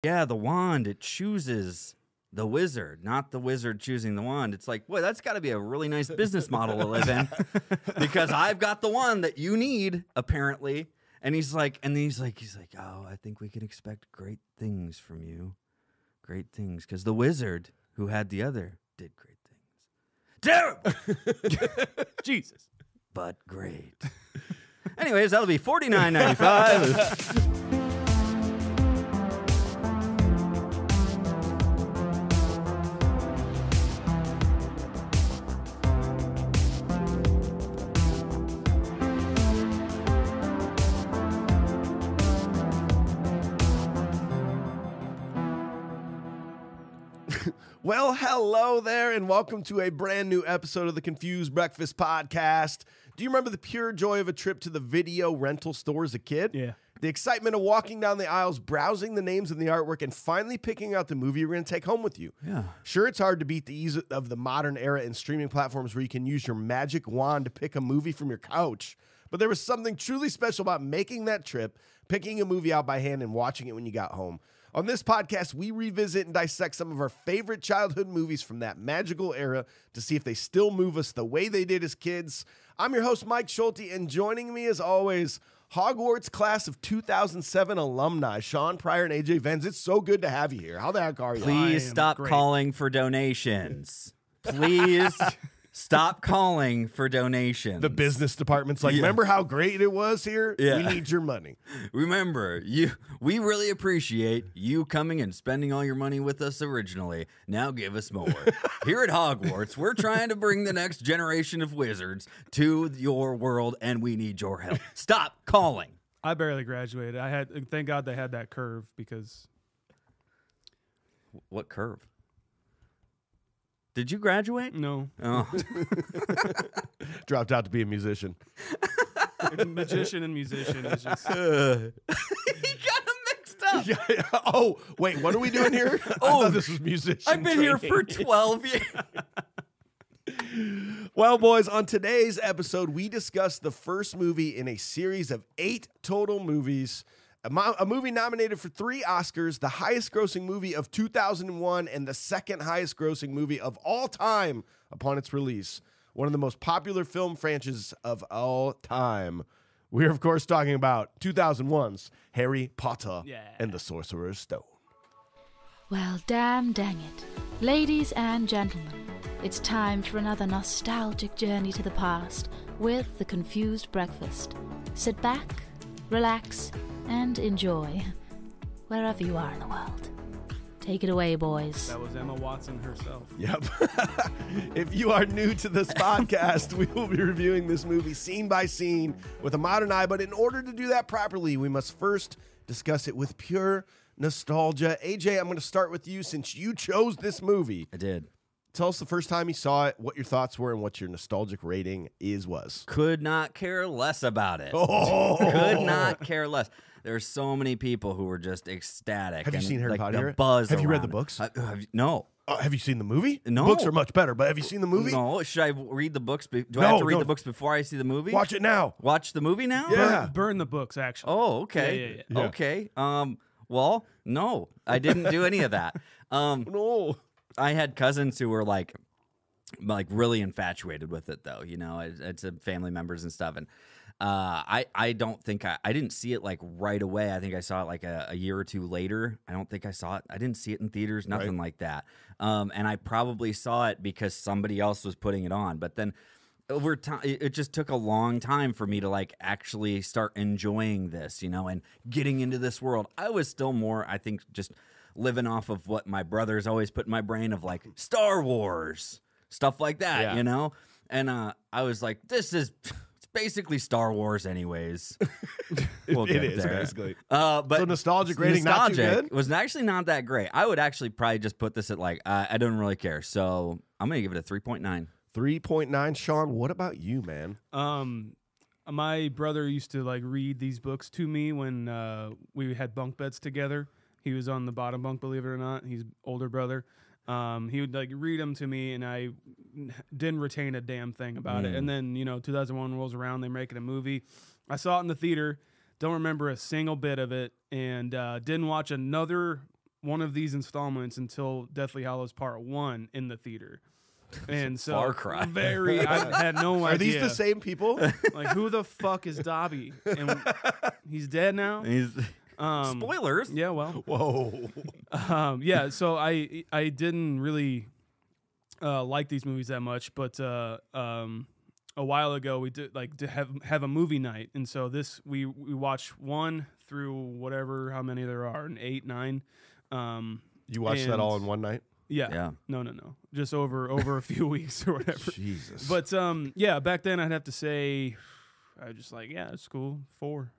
Yeah, the wand, it chooses the wizard, not the wizard choosing the wand. It's like, boy, that's got to be a really nice business model to live in because I've got the one that you need, apparently. And he's like, oh, I think we can expect great things from you. Great things. Because the wizard who had the other did great things. Terrible! Jesus. But great. Anyways, that'll be $49.95. Well, hello there, and welcome to a brand new episode of the Confused Breakfast Podcast. Do you remember the pure joy of a trip to the video rental store as a kid? Yeah. The excitement of walking down the aisles, browsing the names and the artwork, and finally picking out the movie you're going to take home with you. Yeah. Sure, it's hard to beat the ease of the modern era and streaming platforms where you can use your magic wand to pick a movie from your couch. But there was something truly special about making that trip, picking a movie out by hand, and watching it when you got home. On this podcast, we revisit and dissect some of our favorite childhood movies from that magical era to see if they still move us the way they did as kids. I'm your host, Mike Schulte, and joining me as always, Hogwarts class of 2007 alumni, Shaun, Pryor, and AJ Venz. It's so good to have you here. How the heck are you? Please stop calling for donations. Please stop calling for donations. The business department's like, remember how great it was here? Yeah. We need your money. Remember, we really appreciate you coming and spending all your money with us originally. Now give us more. Here at Hogwarts, we're trying to bring the next generation of wizards to your world, and we need your help. Stop calling. I barely graduated. Thank God they had that curve because. What curve? Did you graduate? No. Oh. Dropped out to be a musician. Magician and musician is just. He got them mixed up. Yeah. Oh, wait, what are we doing here? I thought this was musician I've been training. here for 12 years. Well, boys, on today's episode, we discuss the first movie in a series of 8 total movies. A movie nominated for 3 Oscars, the highest grossing movie of 2001, and the second highest grossing movie of all time upon its release. One of the most popular film franchises of all time. We're, of course, talking about 2001's Harry Potter and the Sorcerer's Stone. Well, dang it. Ladies and gentlemen, it's time for another nostalgic journey to the past with the Confused Breakfast. Sit back, relax, and enjoy wherever you are in the world. Take it away, boys. That was Emma Watson herself. Yep. If you are new to this podcast, we will be reviewing this movie scene by scene with a modern eye, but in order to do that properly, we must first discuss it with pure nostalgia. AJ, I'm going to start with you since you chose this movie. I did. Tell us the first time you saw it, what your thoughts were, and what your nostalgic rating was. Could not care less about it. Oh. Could not care less. There's so many people who were just ecstatic. Have you seen Harry Potter? The buzz have you read around the books? No. Have you seen the movie? No. Books are much better, but have you seen the movie? No. Should I read the books? Do I have to read the books before I see the movie? Watch it now. Watch the movie now? Yeah. Burn the books, actually. Oh, okay. Yeah. Okay. Well, no. I didn't do any of that. No. I had cousins who were like really infatuated with it, though. You know, it's family members and stuff. And I don't think I didn't see it like right away. I think I saw it like a year or two later. I don't think I saw it. I didn't see it in theaters, nothing like that. And I probably saw it because somebody else was putting it on. But then over time, it just took a long time for me to like actually start enjoying this, you know, and getting into this world. I was still more, I think, just living off of what my brothers always put in my brain of like Star Wars, stuff like that, you know? And I was like, it's basically Star Wars anyways. We'll get it is, there. basically. But so nostalgic rating, not too good? Was actually not that great. I would actually probably just put this at like, I don't really care. So I'm going to give it a 3.9. 3.9. Shaun, what about you, man? My brother used to like read these books to me when we had bunk beds together. He was on the bottom bunk, believe it or not. He's older brother. He would like read them to me, and I didn't retain a damn thing about it. And then 2001 rolls around, they make it a movie. I saw it in the theater. Don't remember a single bit of it, and didn't watch another one of these installments until Deathly Hallows Part 1 in the theater. And so Far cry. I had no idea. Are these the same people? Like, who the fuck is Dobby? And he's dead now. He's spoilers. Yeah, well, Whoa. yeah. So I didn't really like these movies that much, but a while ago we did like to have a movie night, and so we watched 1 through whatever how many there are, 8, 9. You watched that all in one night? Yeah. No. Just over a few weeks or whatever. Jesus. But yeah, back then I'd have to say I was just like, yeah, it's cool. 4.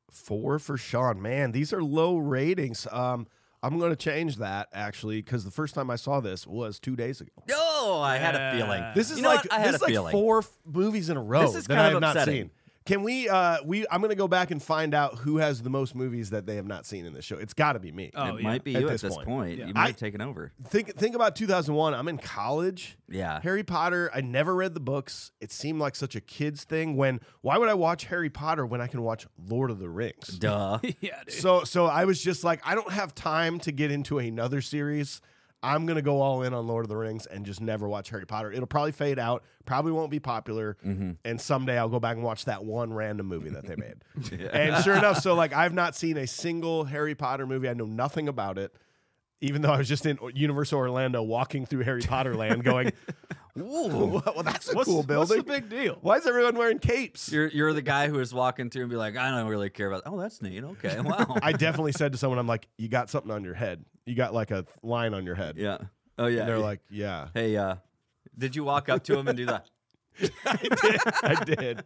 4 for Shaun. Man, these are low ratings. I'm going to change that, actually, because the first time I saw this was 2 days ago. Oh, I had a feeling. This is You know like what? I had this a is feeling. like 4 movies in a row This is that kind I of have not upsetting. seen. Can we? I'm going to go back and find out who has the most movies that they have not seen in this show. It's got to be me. Oh, It might be At you this at this point. point. Yeah. You might have taken over. Think about 2001. I'm in college. Yeah. Harry Potter. I never read the books. It seemed like such a kid's thing. Why would I watch Harry Potter when I can watch Lord of the Rings? Duh. Yeah, dude. So I was just like, I don't have time to get into another series. I'm going to go all in on Lord of the Rings and just never watch Harry Potter. It'll probably fade out, probably won't be popular, and someday I'll go back and watch that one random movie that they made. And sure enough, so like I've not seen a single Harry Potter movie. I know nothing about it, even though I was just in Universal Orlando walking through Harry Potter land going, ooh, well, that's a cool building. What's the big deal? Why is everyone wearing capes? You're the guy who is walking through and be like, I don't really care about. Oh, that's neat. Okay, wow. I definitely said to someone, I'm like, you got something on your head. You got like a line on your head. Yeah. Oh yeah. And they're like, yeah. Hey, did you walk up to him and do that? I did.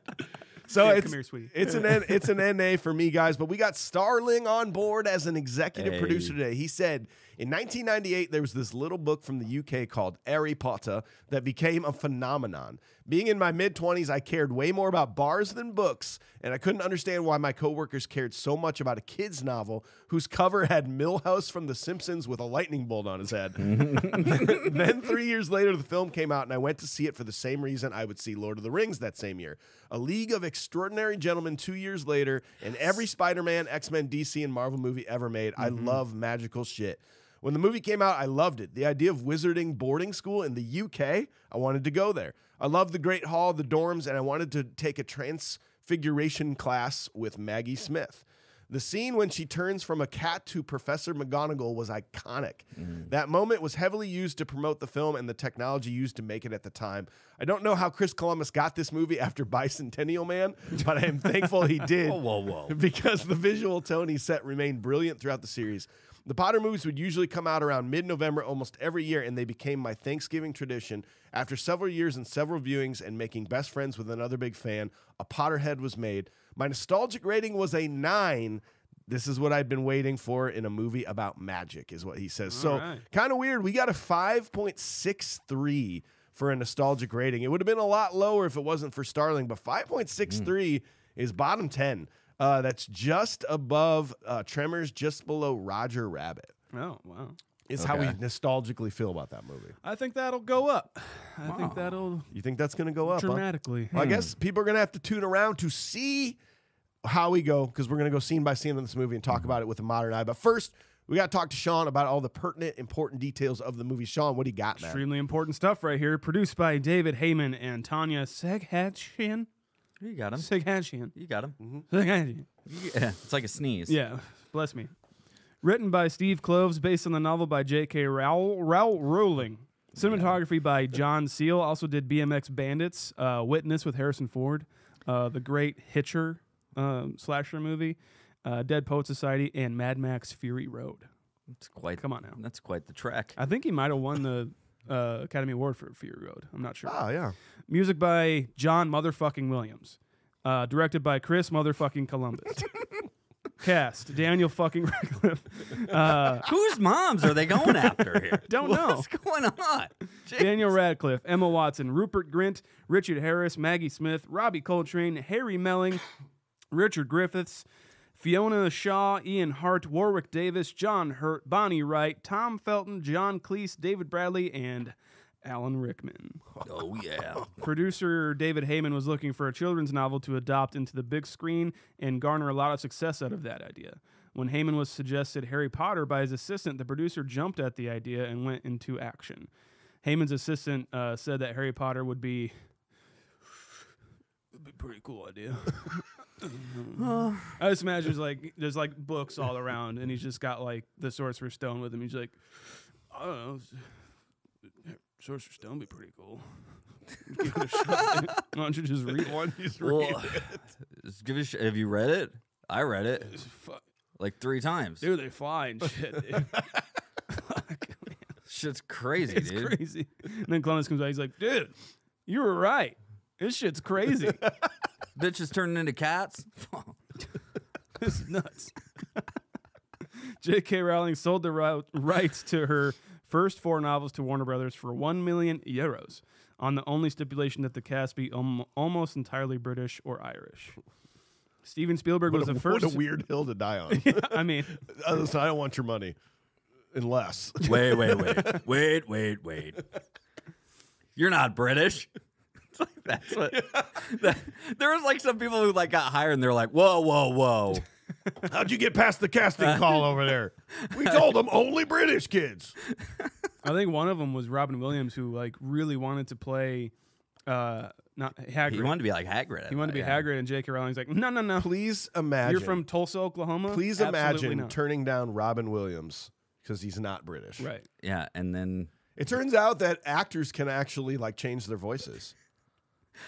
So Yeah, it's come here, sweetie. it's an NA for me, guys. But we got Starling on board as an executive Hey. producer today. He said in 1998 there was this little book from the UK called Harry Potter that became a phenomenon. Being in my mid-20s, I cared way more about bars than books, and I couldn't understand why my coworkers cared so much about a kid's novel whose cover had Milhouse from The Simpsons with a lightning bolt on his head. Then 3 years later, the film came out, and I went to see it for the same reason I would see Lord of the Rings that same year. A League of Extraordinary Gentlemen 2 years later, and every Spider-Man, X-Men, DC, and Marvel movie ever made. I love magical shit. When the movie came out, I loved it. The idea of wizarding boarding school in the UK, I wanted to go there. I loved the Great Hall, the dorms, and I wanted to take a transfiguration class with Maggie Smith. The scene when she turns from a cat to Professor McGonagall was iconic. That moment was heavily used to promote the film and the technology used to make it at the time. I don't know how Chris Columbus got this movie after Bicentennial Man, but I am thankful he did. Whoa. Because the visual tone he set remained brilliant throughout the series. The Potter movies would usually come out around mid-November almost every year, and they became my Thanksgiving tradition. After several years and several viewings and making best friends with another big fan, a Potterhead was made. My nostalgic rating was a 9. This is what I'd been waiting for in a movie about magic, is what he says. So kind of weird. We got a 5.63 for a nostalgic rating. It would have been a lot lower if it wasn't for Starling, but 5.63 is bottom 10. That's just above Tremors, just below Roger Rabbit. Oh, wow. Is how we nostalgically feel about that movie. I think that'll go up. I think that'll You think that's going to go up? Huh? dramatically. Well, I guess people are going to have to tune around to see how we go, because we're going to go scene by scene in this movie and talk about it with a modern eye. But first, we got to talk to Shaun about all the pertinent, important details of the movie. Shaun, what do you got, man? Extremely important stuff right here. Produced by David Heyman and Tanya Seghachian. You got him. Seghachian. You got him. Seghachian. Yeah, it's like a sneeze. Yeah, bless me. Written by Steve Kloves, based on the novel by J.K. Rowling. Cinematography by John Seal. Also did BMX Bandits, Witness with Harrison Ford, The Great Hitcher slasher movie, Dead Poet Society, and Mad Max Fury Road. It's quite. Come on now. That's quite the trek. I think he might have won the Academy Award for Fury Road. I'm not sure. Oh, yeah. Music by John motherfucking Williams. Directed by Chris motherfucking Columbus. Cast: Daniel fucking Radcliffe. Whose moms are they going after here? Don't know. What's going on? Jeez. Daniel Radcliffe, Emma Watson, Rupert Grint, Richard Harris, Maggie Smith, Robbie Coltrane, Harry Melling, Richard Griffiths, Fiona Shaw, Ian Hart, Warwick Davis, John Hurt, Bonnie Wright, Tom Felton, John Cleese, David Bradley, and Alan Rickman. Oh yeah. Producer David Heyman was looking for a children's novel to adopt into the big screen and garner a lot of success out of that idea. When Heyman was suggested Harry Potter by his assistant, the producer jumped at the idea and went into action. Heyman's assistant said that Harry Potter would be a pretty cool idea. I just imagine there's like books all around, and he's just got like the Sorcerer's Stone with him. He's like, I don't know, Sorcerer's Stone would be pretty cool. Give it a shot. Why don't you just read it? Just give it have you read it? I read it like 3 times. Dude, they fly and shit. Dude. Shit's crazy, it's dude. Crazy. And then Columbus comes out. He's like, dude, you were right. This shit's crazy. Bitches turning into cats. This is nuts. J.K. Rowling sold the rights to her first 4 novels to Warner Brothers for €1 million, on the only stipulation that the cast be almost entirely British or Irish. Steven Spielberg was the first. What a weird hill to die on. Yeah, I mean, listen, I don't want your money, unless. Wait. You're not British. It's like that's what. There was like some people who like got hired and they're like, whoa. How'd you get past the casting call over there? We told them only British kids. I think one of them was Robin Williams, who like really wanted to play. Not Hagrid. He wanted to be like Hagrid. He wanted to be Hagrid, and J.K. Rowling's like, no. Please imagine. You're from Tulsa, Oklahoma? Please Absolutely imagine not. turning down Robin Williams because he's not British. Right. Yeah, and then It turns out that actors can actually like change their voices.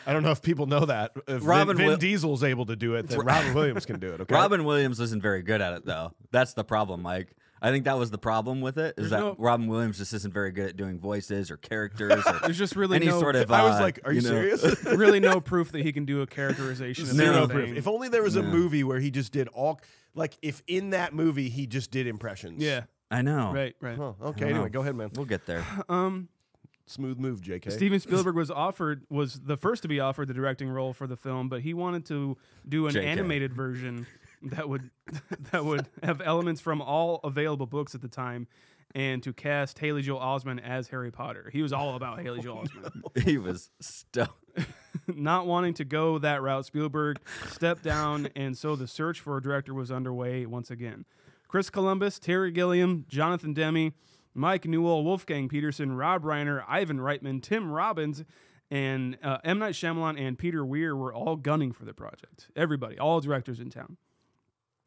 I don't know if people know that. If Vin Diesel's able to do it, then Robin Williams can do it. Okay? Robin Williams isn't very good at it, though. That's the problem, Mike. I think that was the problem with it, is that Robin Williams just isn't very good at doing voices or characters. Or There's just really any sort of. I was like, are you serious? Really no proof that he can do a characterization. Zero proof. If only there was a movie where he just did all, like if in that movie he just did impressions. Yeah. I know. Right. Huh, okay, anyway, go ahead, man. We'll get there. Smooth move, JK. Steven Spielberg was the first to be offered the directing role for the film, but he wanted to do an animated version that would have elements from all available books at the time, and to cast Haley Joel Osment as Harry Potter. He was all about Haley Joel Osment. He was stoked. Not wanting to go that route, Spielberg stepped down, and so the search for a director was underway once again. Chris Columbus, Terry Gilliam, Jonathan Demme, Mike Newell, Wolfgang Peterson, Rob Reiner, Ivan Reitman, Tim Robbins, and M. Night Shyamalan and Peter Weir were all gunning for the project. Everybody, all directors in town.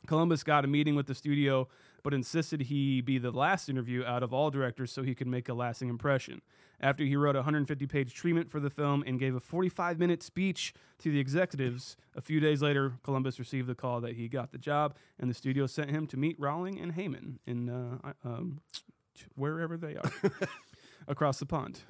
Columbus got a meeting with the studio, but insisted he be the last interview out of all directors so he could make a lasting impression. After he wrote a 150-page treatment for the film and gave a 45-minute speech to the executives, a few days later, Columbus received the call that he got the job, and the studio sent him to meet Rowling and Heyman in wherever they are, across the pond.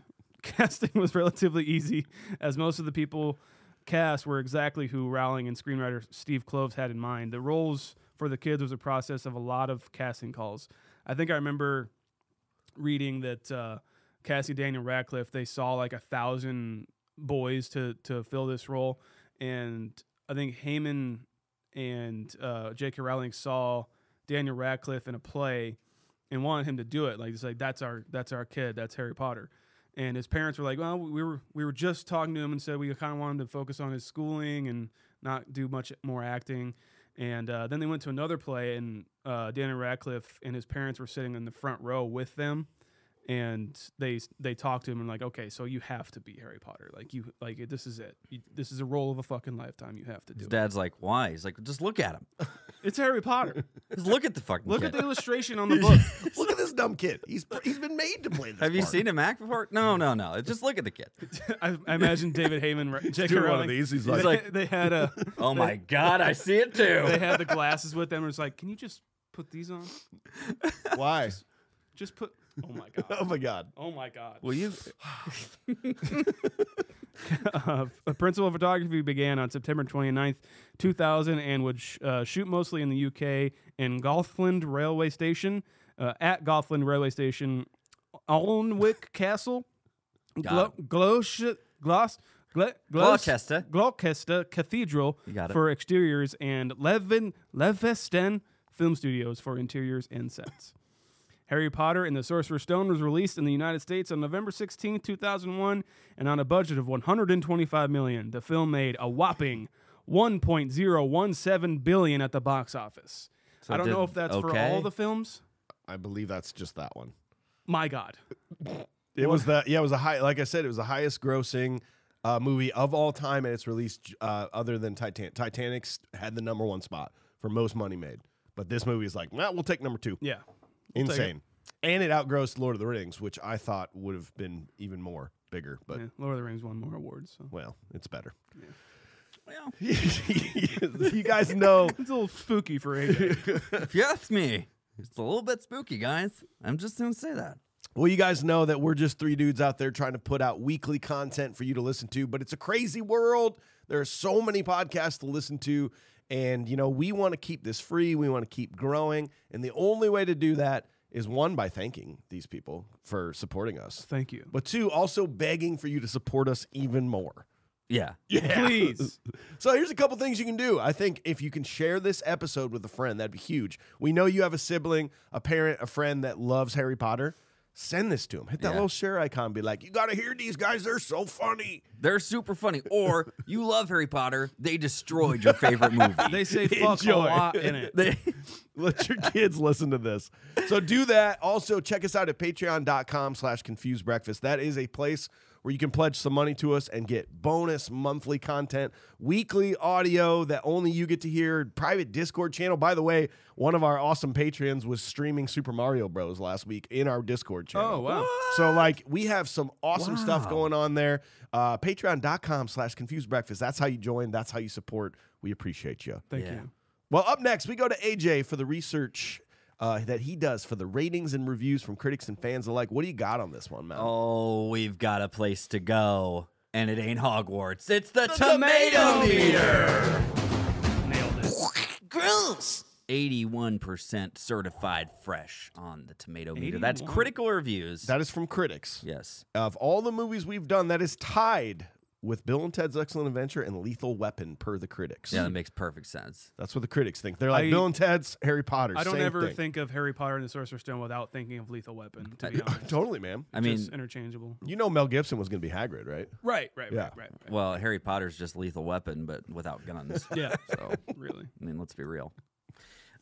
Casting was relatively easy, as most of the people cast were exactly who Rowling and screenwriter Steve Kloves had in mind. The roles for the kids was a process of a lot of casting calls. I think I remember reading that Cassie, Daniel Radcliffe, they saw like 1,000 boys to fill this role, and I think Heyman and J.K. Rowling saw Daniel Radcliffe in a play and wanted him to do it. Like it's like that's our kid, that's Harry Potter. And his parents were like, well, we were just talking to him and said we kind of wanted to focus on his schooling and not do much more acting. And then they went to another play, and Daniel Radcliffe and his parents were sitting in the front row with them. And they talked to him and like, okay, so you have to be Harry Potter. Like this is it. This is a role of a fucking lifetime. You have to do His it. dad's like, why? He's like, just look at him. It's Harry Potter. Just look at the fucking Look kid. at the illustration on the book. Look at this dumb kid. He's been made to play this Have you part. seen him act before? No. Just look at the kid. I imagine David Heyman, J.K. Do one Rowling. of these. He's He's like, like, They had a. oh my God, I see it too. They had the glasses with them. And it's like, can you just put these on? why? Just put. Oh my god. Oh my God. Oh my god. Will you? Principal photography began on September 29th, 2000, and would shoot mostly in the UK in Gauthland Railway Station, at Gauthland Railway Station, Alnwick Castle, Gloucester Cathedral for exteriors, and Levesten Film Studios for interiors and sets. Harry Potter and the Sorcerer's Stone was released in the United States on November 16, 2001, and on a budget of $125 million. The film made a whopping $1.017 billion at the box office. So I don't know if that's for all the films. I believe that's just that one. My God. It was the it was a high. Like I said, it was the highest grossing movie of all time, and it's released other than Titanic. Titanic's had the #1 spot for most money made, but this movie is like, well, we'll take #2. Yeah. Insane. And it outgrossed Lord of the Rings, which I thought would have been even more bigger. But Lord of the Rings won more awards. So. well, it's better. Yeah. Well, you guys know. It's a little spooky for AJ. if you ask me, it's a little bit spooky, guys. I'm just going to say that. Well, you guys know that we're just 3 dudes out there trying to put out weekly content for you to listen to, but it's a crazy world. There are so many podcasts to listen to, and, we want to keep this free. We want to keep growing, and the only way to do that is, 1, by thanking these people for supporting us. Thank you. But 2, also begging for you to support us even more. Yeah. Please. So here's a couple things you can do. I think if you can share this episode with a friend, that'd be huge. We know you have a sibling, a parent, a friend that loves Harry Potter. Send this to them. Hit that little share icon. Be like, you got to hear these guys. They're so funny. They're super funny. Or you love Harry Potter. They destroyed your favorite movie. They say fuck a lot in it. Let your kids listen to this. So do that. Also, check us out at patreon.com/confusedbreakfast. That is a place where you can pledge some money to us and get bonus monthly content, weekly audio that only you get to hear, private Discord channel. By the way, one of our awesome Patreons was streaming Super Mario Bros. Last week in our Discord channel. Oh, wow. So, we have some awesome stuff going on there. Patreon.com/confusedbreakfast. That's how you join. That's how you support. We appreciate you. Thank you. Well, up next, we go to AJ for the research that he does for the ratings and reviews from critics and fans alike. What do you got on this one, man? Oh, we've got a place to go, and it ain't Hogwarts. It's the tomato meter. Nailed it. Gross. 81% certified fresh on the tomato meter. That's critical reviews. That is from critics. Yes. Of all the movies we've done, that is tied with Bill and Ted's Excellent Adventure and Lethal Weapon per the critics. Yeah, that makes perfect sense. That's what the critics think. They're like, Bill and Ted's, Harry Potter. I don't same ever thing. think of Harry Potter and the Sorcerer's Stone without thinking of Lethal Weapon, to be honest. Totally, man. I mean, Just interchangeable. Mel Gibson was going to be Hagrid, right? Right. well, Harry Potter's just Lethal Weapon, but without guns. Yeah. So, Really. I mean, let's be real.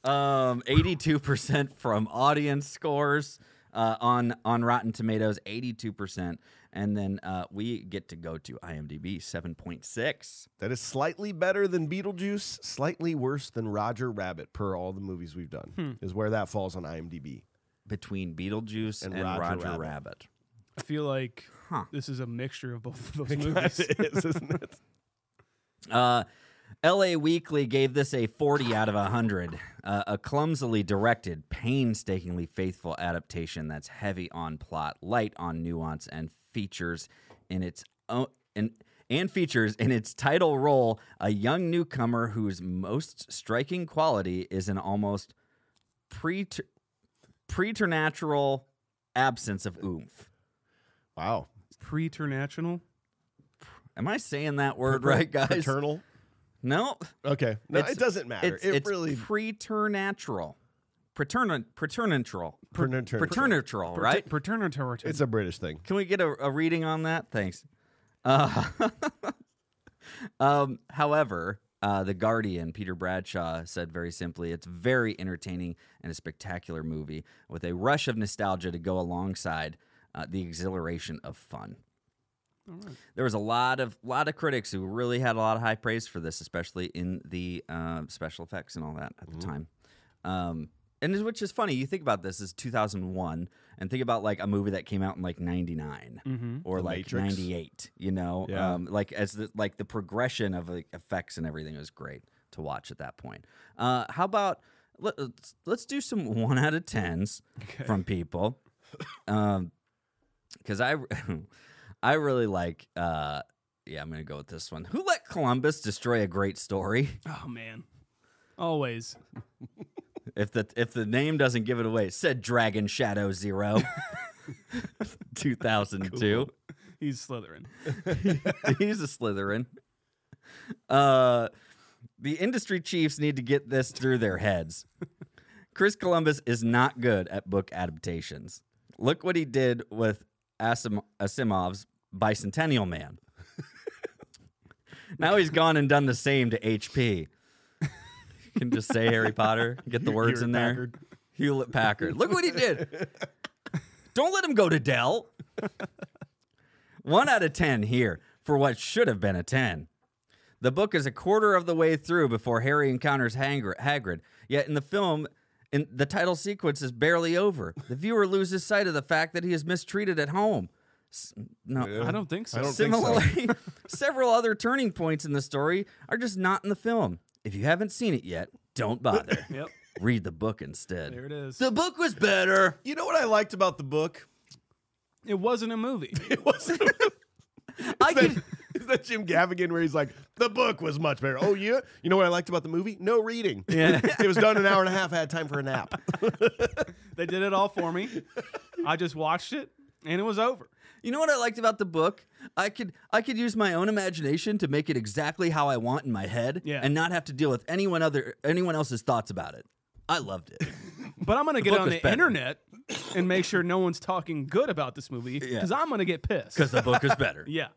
82% from audience scores on Rotten Tomatoes, 82%. And then we get to go to IMDb, 7.6. That is slightly better than Beetlejuice, slightly worse than Roger Rabbit per all the movies we've done, is where that falls on IMDb. Between Beetlejuice and Roger Rabbit. I feel like this is a mixture of both of those movies. It is, isn't it? LA Weekly gave this a 40 out of 100. A clumsily directed, painstakingly faithful adaptation that's heavy on plot, light on nuance, and features in its own and features in its title role a young newcomer whose most striking quality is an almost preternatural absence of oomph. Wow. Preternatural? Am I saying that word right, guys? Paternal? No. Okay. No, it doesn't matter. It's really preternatural. Preternatural, Preternatural. right? Preternatural. It's a British thing. Can we get a reading on that? Thanks. However, The Guardian, Peter Bradshaw, said very simply, it's very entertaining and a spectacular movie with a rush of nostalgia to go alongside the exhilaration of fun. All right. There was a lot of critics who really had a lot of high praise for this, especially in the special effects and all that at the time. And which is funny. You think about this as 2001, and think about like a movie that came out in like 99 or The like Matrix. 98. You know, Yeah. like as the progression of like, effects and everything was great to watch at that point. How about let's do some 1 out of 10s from people, because I really like. I'm gonna go with this one. Who let Columbus destroy a great story? Oh, man. Always. If the name doesn't give it away, said Dragon Shadow Zero, 2002. Cool. He's Slytherin. He's a Slytherin. The industry chiefs need to get this through their heads. Chris Columbus is not good at book adaptations. Look what he did with Asimov's Bicentennial Man. Now he's gone and done the same to HP. can just say Harry Potter, get the words in there. Packard. Hewlett Packard. Look what he did. Don't let him go to Dell. 1 out of 10 here for what should have been a 10. The book is a quarter of the way through before Harry encounters Hagrid, yet in the film, the title sequence is barely over. The viewer loses sight of the fact that he is mistreated at home. I don't think so. Similarly, several other turning points in the story are just not in the film. If you haven't seen it yet, don't bother. Yep. Read the book instead. There it is. The book was better. You know what I liked about the book? It wasn't a movie. It wasn't. Is that Jim Gaffigan where he's like, the book was much better? Oh, yeah? You know what I liked about the movie? No reading. Yeah. It was done an hour and a half. I had time for a nap. They did it all for me. I just watched it, and it was over. You know what I liked about the book? I could use my own imagination to make it exactly how I want in my head, and not have to deal with anyone else's thoughts about it. I loved it. But I'm gonna get book on was the better. internet and make sure no one's talking good about this movie because I'm gonna get pissed. Because the book is better. Yeah.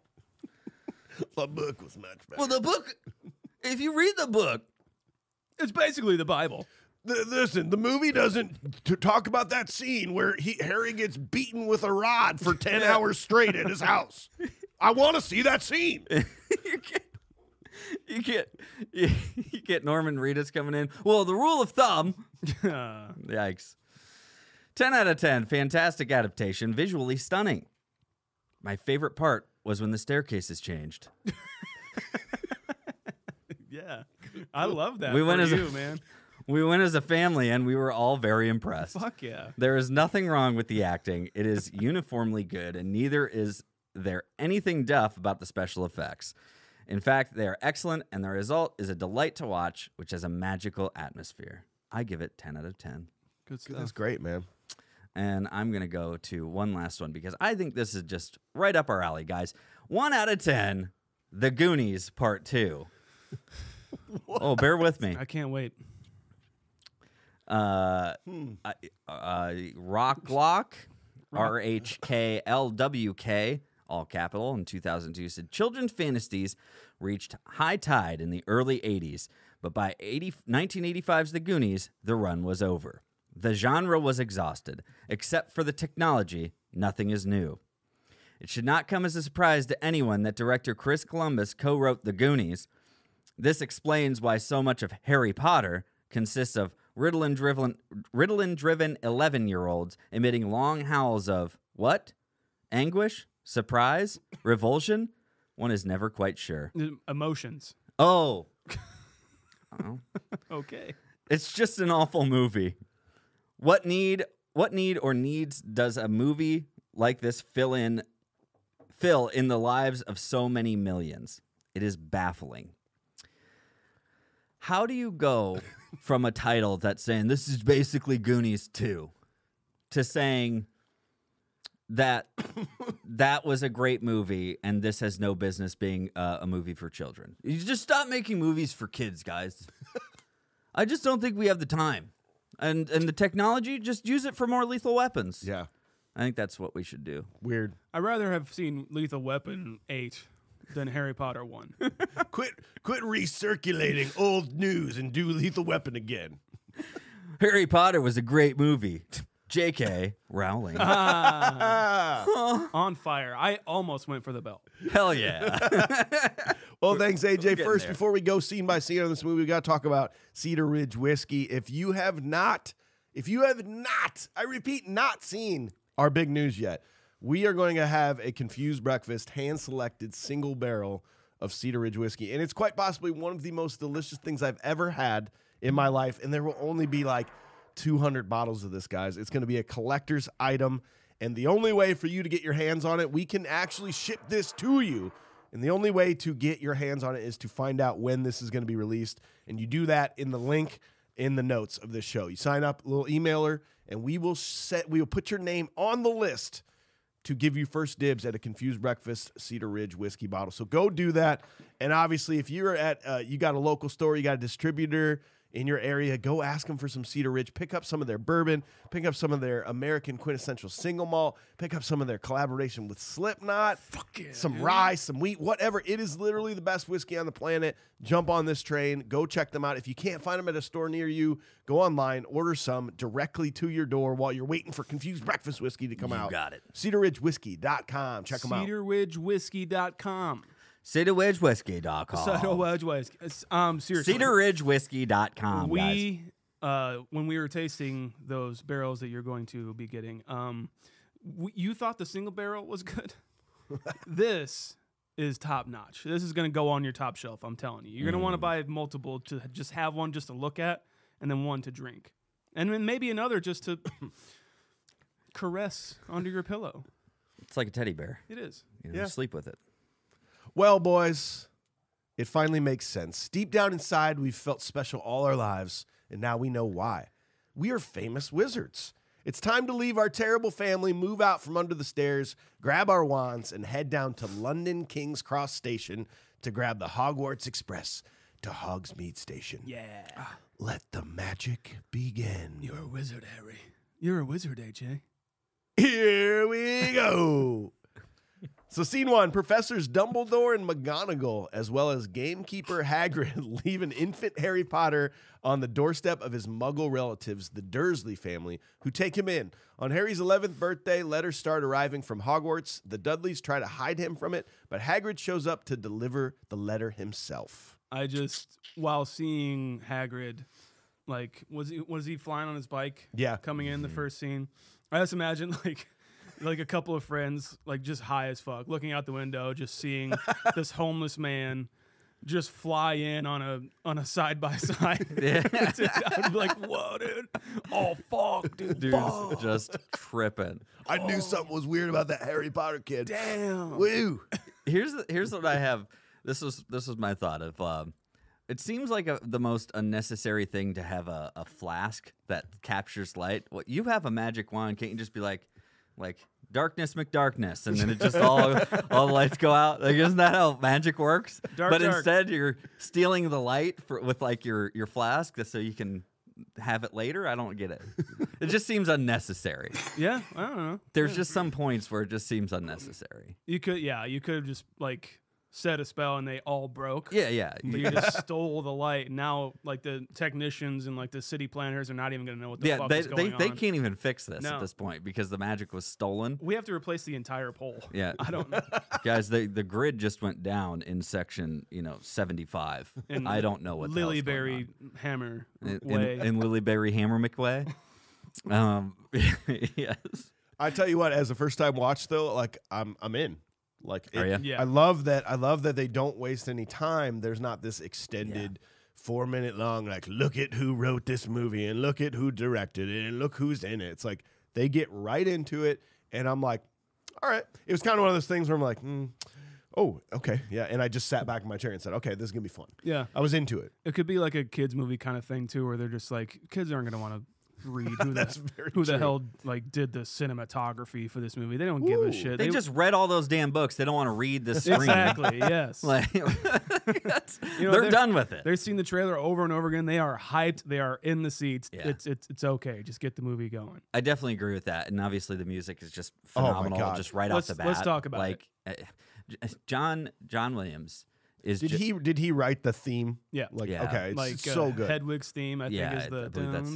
The book was much better. Well, the book, if you read the book, It's basically the Bible. Listen, the movie doesn't talk about that scene where Harry gets beaten with a rod for 10 hours straight at his house. I want to see that scene. you get Norman Reedus coming in. Well, the rule of thumb. Yikes. 10 out of 10. Fantastic adaptation. Visually stunning. My favorite part was when the staircases changed. Yeah. I love that. We went for as you, man. We went as a family, and we were all very impressed. Fuck yeah. There is nothing wrong with the acting. It is uniformly good, and neither is there anything duff about the special effects. In fact, they are excellent, and the result is a delight to watch, which has a magical atmosphere. I give it 10 out of 10. Good stuff. That's great, man. And I'm going to go to one last one because I think this is just right up our alley, guys. 1 out of 10, The Goonies Part 2. Oh, bear with me. I can't wait. Rocklock, RHKLWK, all capital, in 2002 said children's fantasies reached high tide in the early 80s, but by 1985's The Goonies, the run was over. The genre was exhausted. Except for the technology, nothing is new. It should not come as a surprise to anyone that director Chris Columbus co-wrote The Goonies. This explains why so much of Harry Potter consists of Ritalin-driven 11-year-olds emitting long howls of, what? Anguish? Surprise? Revulsion? One is never quite sure. Emotions. Oh. Okay. It's just an awful movie. What need or needs does a movie like this fill in the lives of so many millions? It is baffling. How do you go from a title that's saying this is basically Goonies 2 to saying that was a great movie and this has no business being a movie for children? You just stop making movies for kids, guys. I just don't think we have the time. And the technology, just use it for more lethal weapons. Yeah. I think that's what we should do. Weird. I'd rather have seen Lethal Weapon 8 than Harry Potter 1. Quit recirculating old news and do Lethal Weapon again. Harry Potter was a great movie. J.K. Rowling. On fire. I almost went for the belt. Hell yeah. Well, thanks, AJ. First, there. before we go scene by scene on this movie, we got to talk about Cedar Ridge Whiskey. If you have not, I repeat, not seen our big news yet, we are going to have a Confused Breakfast hand-selected single barrel of Cedar Ridge Whiskey. And it's quite possibly one of the most delicious things I've ever had in my life. And there will only be like 200 bottles of this, guys. It's going to be a collector's item. And the only way for you to get your hands on it, we can actually ship this to you. And the only way to get your hands on it is to find out when this is going to be released. And you do that in the link in the notes of this show. You sign up, a little emailer, and we will put your name on the list to give you first dibs at a Confused Breakfast Cedar Ridge whiskey bottle. So go do that. And obviously, if you're at, you got a local store, you got a distributor in your area, go ask them for some Cedar Ridge. Pick up some of their bourbon. Pick up some of their American quintessential single malt. Pick up some of their collaboration with Slipknot. Some rye, some wheat, whatever. It is literally the best whiskey on the planet. Jump on this train. Go check them out. If you can't find them at a store near you, go online, order some directly to your door while you're waiting for Confused Breakfast Whiskey to come out. You got it. CedarRidgeWhiskey.com. Check them out. CedarRidgeWhiskey.com. CedarRidgeWhiskey.com. Cider Wedge Whiskey. Seriously. CedarRidgeWhiskey.com, guys. When we were tasting those barrels that you're going to be getting, you thought the single barrel was good. This is top notch. This is going to go on your top shelf. I'm telling you. You're going to want to buy multiple to just have one just to look at, and then one to drink, and then maybe another just to caress under your pillow. It's like a teddy bear. It is. You know, sleep with it. Well, boys, it finally makes sense. Deep down inside, we've felt special all our lives, and now we know why. We are famous wizards. It's time to leave our terrible family, move out from under the stairs, grab our wands, and head down to London King's Cross Station to grab the Hogwarts Express to Hogsmeade Station. Yeah. Let the magic begin. You're a wizard, Harry. You're a wizard, AJ. Here we go. So scene 1, Professors Dumbledore and McGonagall, as well as gamekeeper Hagrid, leave an infant Harry Potter on the doorstep of his Muggle relatives, the Dursley family, who take him in. On Harry's 11th birthday, letters start arriving from Hogwarts. The Dudleys try to hide him from it, but Hagrid shows up to deliver the letter himself. While seeing Hagrid, like, was he flying on his bike? Yeah. Coming in the first scene. I just imagine, like a couple of friends, like just high as fuck, looking out the window, just seeing this homeless man just fly in on a side by side. I would be like, "Whoa, dude! Oh fuck, dude! Dude's Fuck. just tripping. I knew something was weird about that Harry Potter kid. Damn! Woo! Here's what I have. This was my thought of. It seems like the most unnecessary thing to have a flask that captures light. What, you have a magic wand? Can't you just be like darkness McDarkness, and then it just all the lights go out? Like, isn't that how magic works? But instead, you're stealing the light with like your flask, so you can have it later. I don't get it. It just seems unnecessary. Yeah, I don't know. There's just some points where it just seems unnecessary. You could have just like set a spell and they all broke. Yeah. But you just stole the light. And now, like, the technicians and like the city planners are not even going to know what the fuck is going on. They can't even fix this at this point because the magic was stolen. We have to replace the entire pole. Yeah, I don't know. Guys, the grid just went down in section 75. And I don't know what Lilyberry Hammer way in Lilyberry Hammer McWay. Yes. I tell you what, as a first time watch though, like I'm in. Like, Yeah. I love that they don't waste any time. There's not this extended 4-minute long, like, look at who wrote this movie and look at who directed it and look who's in it. It's like they get right into it, and I'm like, all right. It was kind of one of those things where I'm like, oh, okay, yeah. And I just sat back in my chair and said, okay, this is gonna be fun. Yeah, I was into it. It could be like a kids movie kind of thing too, where they're just like, kids aren't gonna want to read who the hell like did the cinematography for this movie. They don't give a shit. They just read all those damn books. They don't want to read the screen. Exactly. Yes. Like, they're done with it. They've seen the trailer over and over again. They are hyped. They are in the seats. Yeah. It's okay. Just get the movie going. I definitely agree with that. And obviously the music is just phenomenal. Just right off the bat. Let's talk about it. John Williams. Did he write the theme? Yeah. Okay, it's like so good. Hedwig's theme, I think, is the. I believe that's.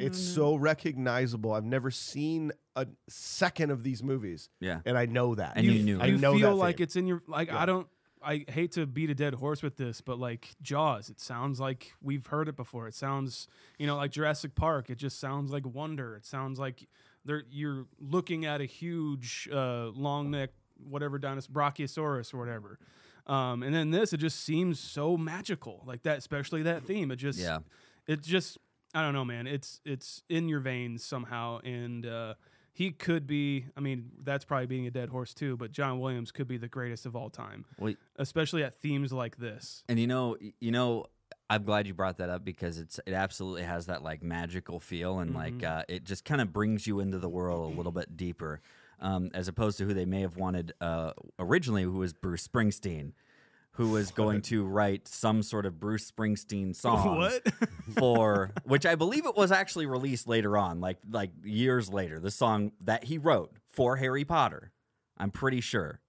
It's so recognizable. I've never seen a second of these movies. Yeah, and I know that. And you knew. I know feel that like theme. it's in your like. Yeah. I hate to beat a dead horse with this, but like Jaws, it sounds like we've heard it before. It sounds, like Jurassic Park. It just sounds like wonder. It sounds like you're looking at a huge long neck, whatever dinosaur, Brachiosaurus or whatever. And then this, it just seems so magical, like that, especially that theme. It just, I don't know, man. It's in your veins somehow. And he could be, that's probably being a dead horse too, but John Williams could be the greatest of all time, especially at themes like this. And I'm glad you brought that up because it absolutely has that like magical feel and like it just kind of brings you into the world a little bit deeper. As opposed to who they may have wanted originally, who was Bruce Springsteen, who was going to write some sort of Bruce Springsteen song. What? For which I believe it was actually released later on, like years later. The song that he wrote for Harry Potter. I'm pretty sure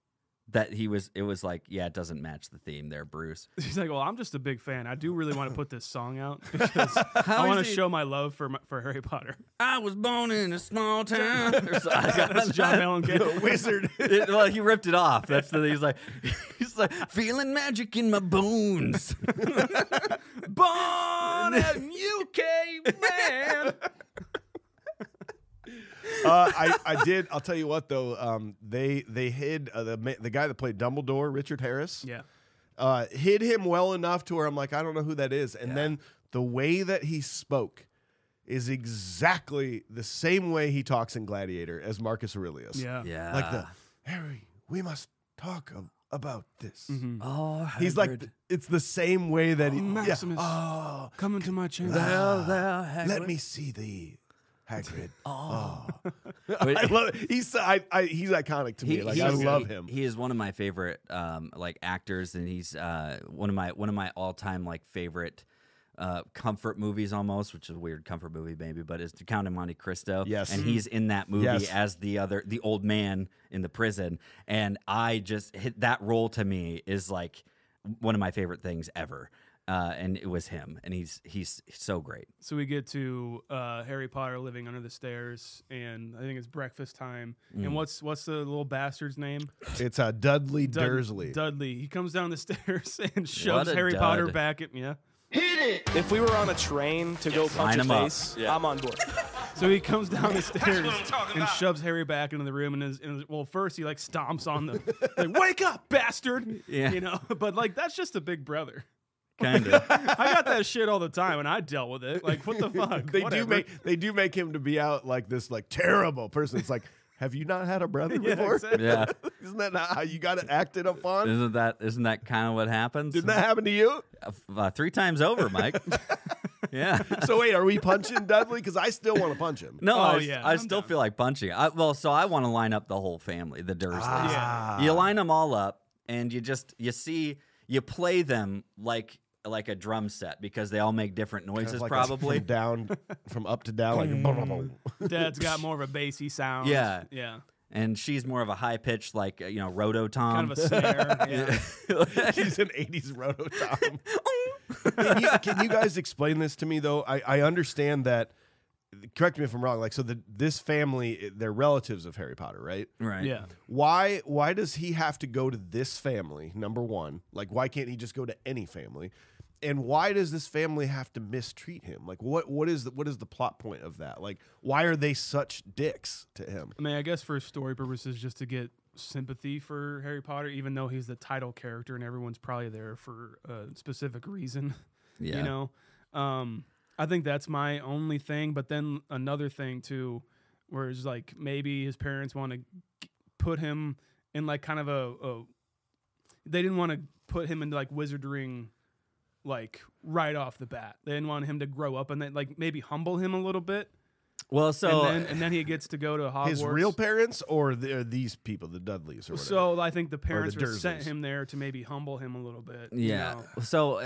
that it was like, yeah, it doesn't match the theme there, Bruce. He's like, well, I'm just a big fan. I do really want to put this song out because I want to show my love for Harry Potter. I was born in a small town. That's John Mellencamp. The wizard. Well, he ripped it off. That's the he's like feeling magic in my bones. Born in UK, man. I'll tell you what though. They hid the guy that played Dumbledore, Richard Harris. Yeah. Hid him well enough to where I'm like, I don't know who that is. And then the way that he spoke is exactly the same way he talks in Gladiator as Marcus Aurelius. Yeah. Like Harry, we must talk about this. Mm-hmm. Oh, He's like, it's the same way that he. Maximus, Oh, come into my chamber. let me see thee, Hagrid. Wait. I love it. He's iconic to me. I love him. He is one of my favorite actors, and he's one of my all time favorite comfort movies almost, which is a weird comfort movie maybe, but it's Count of Monte Cristo. Yes. And he's in that movie as the old man in the prison, and I just hit that role. To me is like one of my favorite things ever. And it was him, and he's so great. So we get to Harry Potter living under the stairs, and I think it's breakfast time. And what's the little bastard's name? It's Dudley Dursley. Dudley. He comes down the stairs and shoves Harry dud. Potter back at me. Yeah. Hit it! If we were on a train to go punch Line a 'em up. face, Yeah. I'm on board. So he comes down the stairs and shoves Harry back into the room, and first he stomps on them, like, wake up, bastard! Yeah. But that's just a big brother. Kind of. I got that shit all the time, and I dealt with it. Like, what the fuck? They do make him to be out like this terrible person. It's like, have you not had a brother before? Exactly. Yeah. Isn't that not how you got it acted upon? Isn't that kind of what happens? Didn't that happen to you? 3 times over, Mike? Yeah. So wait, are we punching Dudley? Because I still want to punch him. No, Oh, I still feel like punching. So I want to line up the whole family, the Dursleys. Ah. You line them all up, and you play them like a drum set because they all make different noises, Like probably. from up to down, like Dad's got more of a bassy sound. Yeah. Yeah. And she's more of a high pitched, roto tom. Kind of a snare. Yeah. She's an 80s rototom. Can you guys explain this to me though? I understand that. Correct me if I'm wrong. So this family, they're relatives of Harry Potter, right? Right. Yeah. Why does he have to go to this family? Number one, why can't he just go to any family? And why does this family have to mistreat him? What is the plot point of that? Why are they such dicks to him? I mean, I guess for story purposes, just to get sympathy for Harry Potter, even though he's the title character and everyone's probably there for a specific reason. Yeah. I think that's my only thing. But then another thing too, where it's maybe his parents want to put him in kind of a they didn't want to put him into wizarding right off the bat. They didn't want him to grow up and then maybe humble him a little bit. Well, so and then he gets to go to Hogwarts. His real parents or these people, the Dudleys or whatever? So I think the parents Dursleys. sent him there to maybe humble him a little bit. yeah. So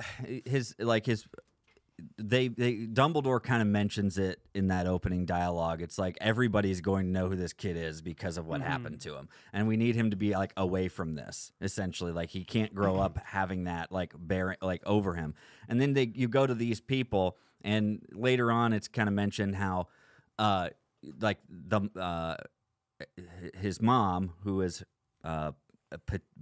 Dumbledore kind of mentions it in that opening dialogue. It's like everybody's going to know who this kid is because of what happened to him, and we need him to be away from this. Essentially, he can't grow up having that bearing over him. And then you go to these people, and later on, it's kind of mentioned how his mom, who is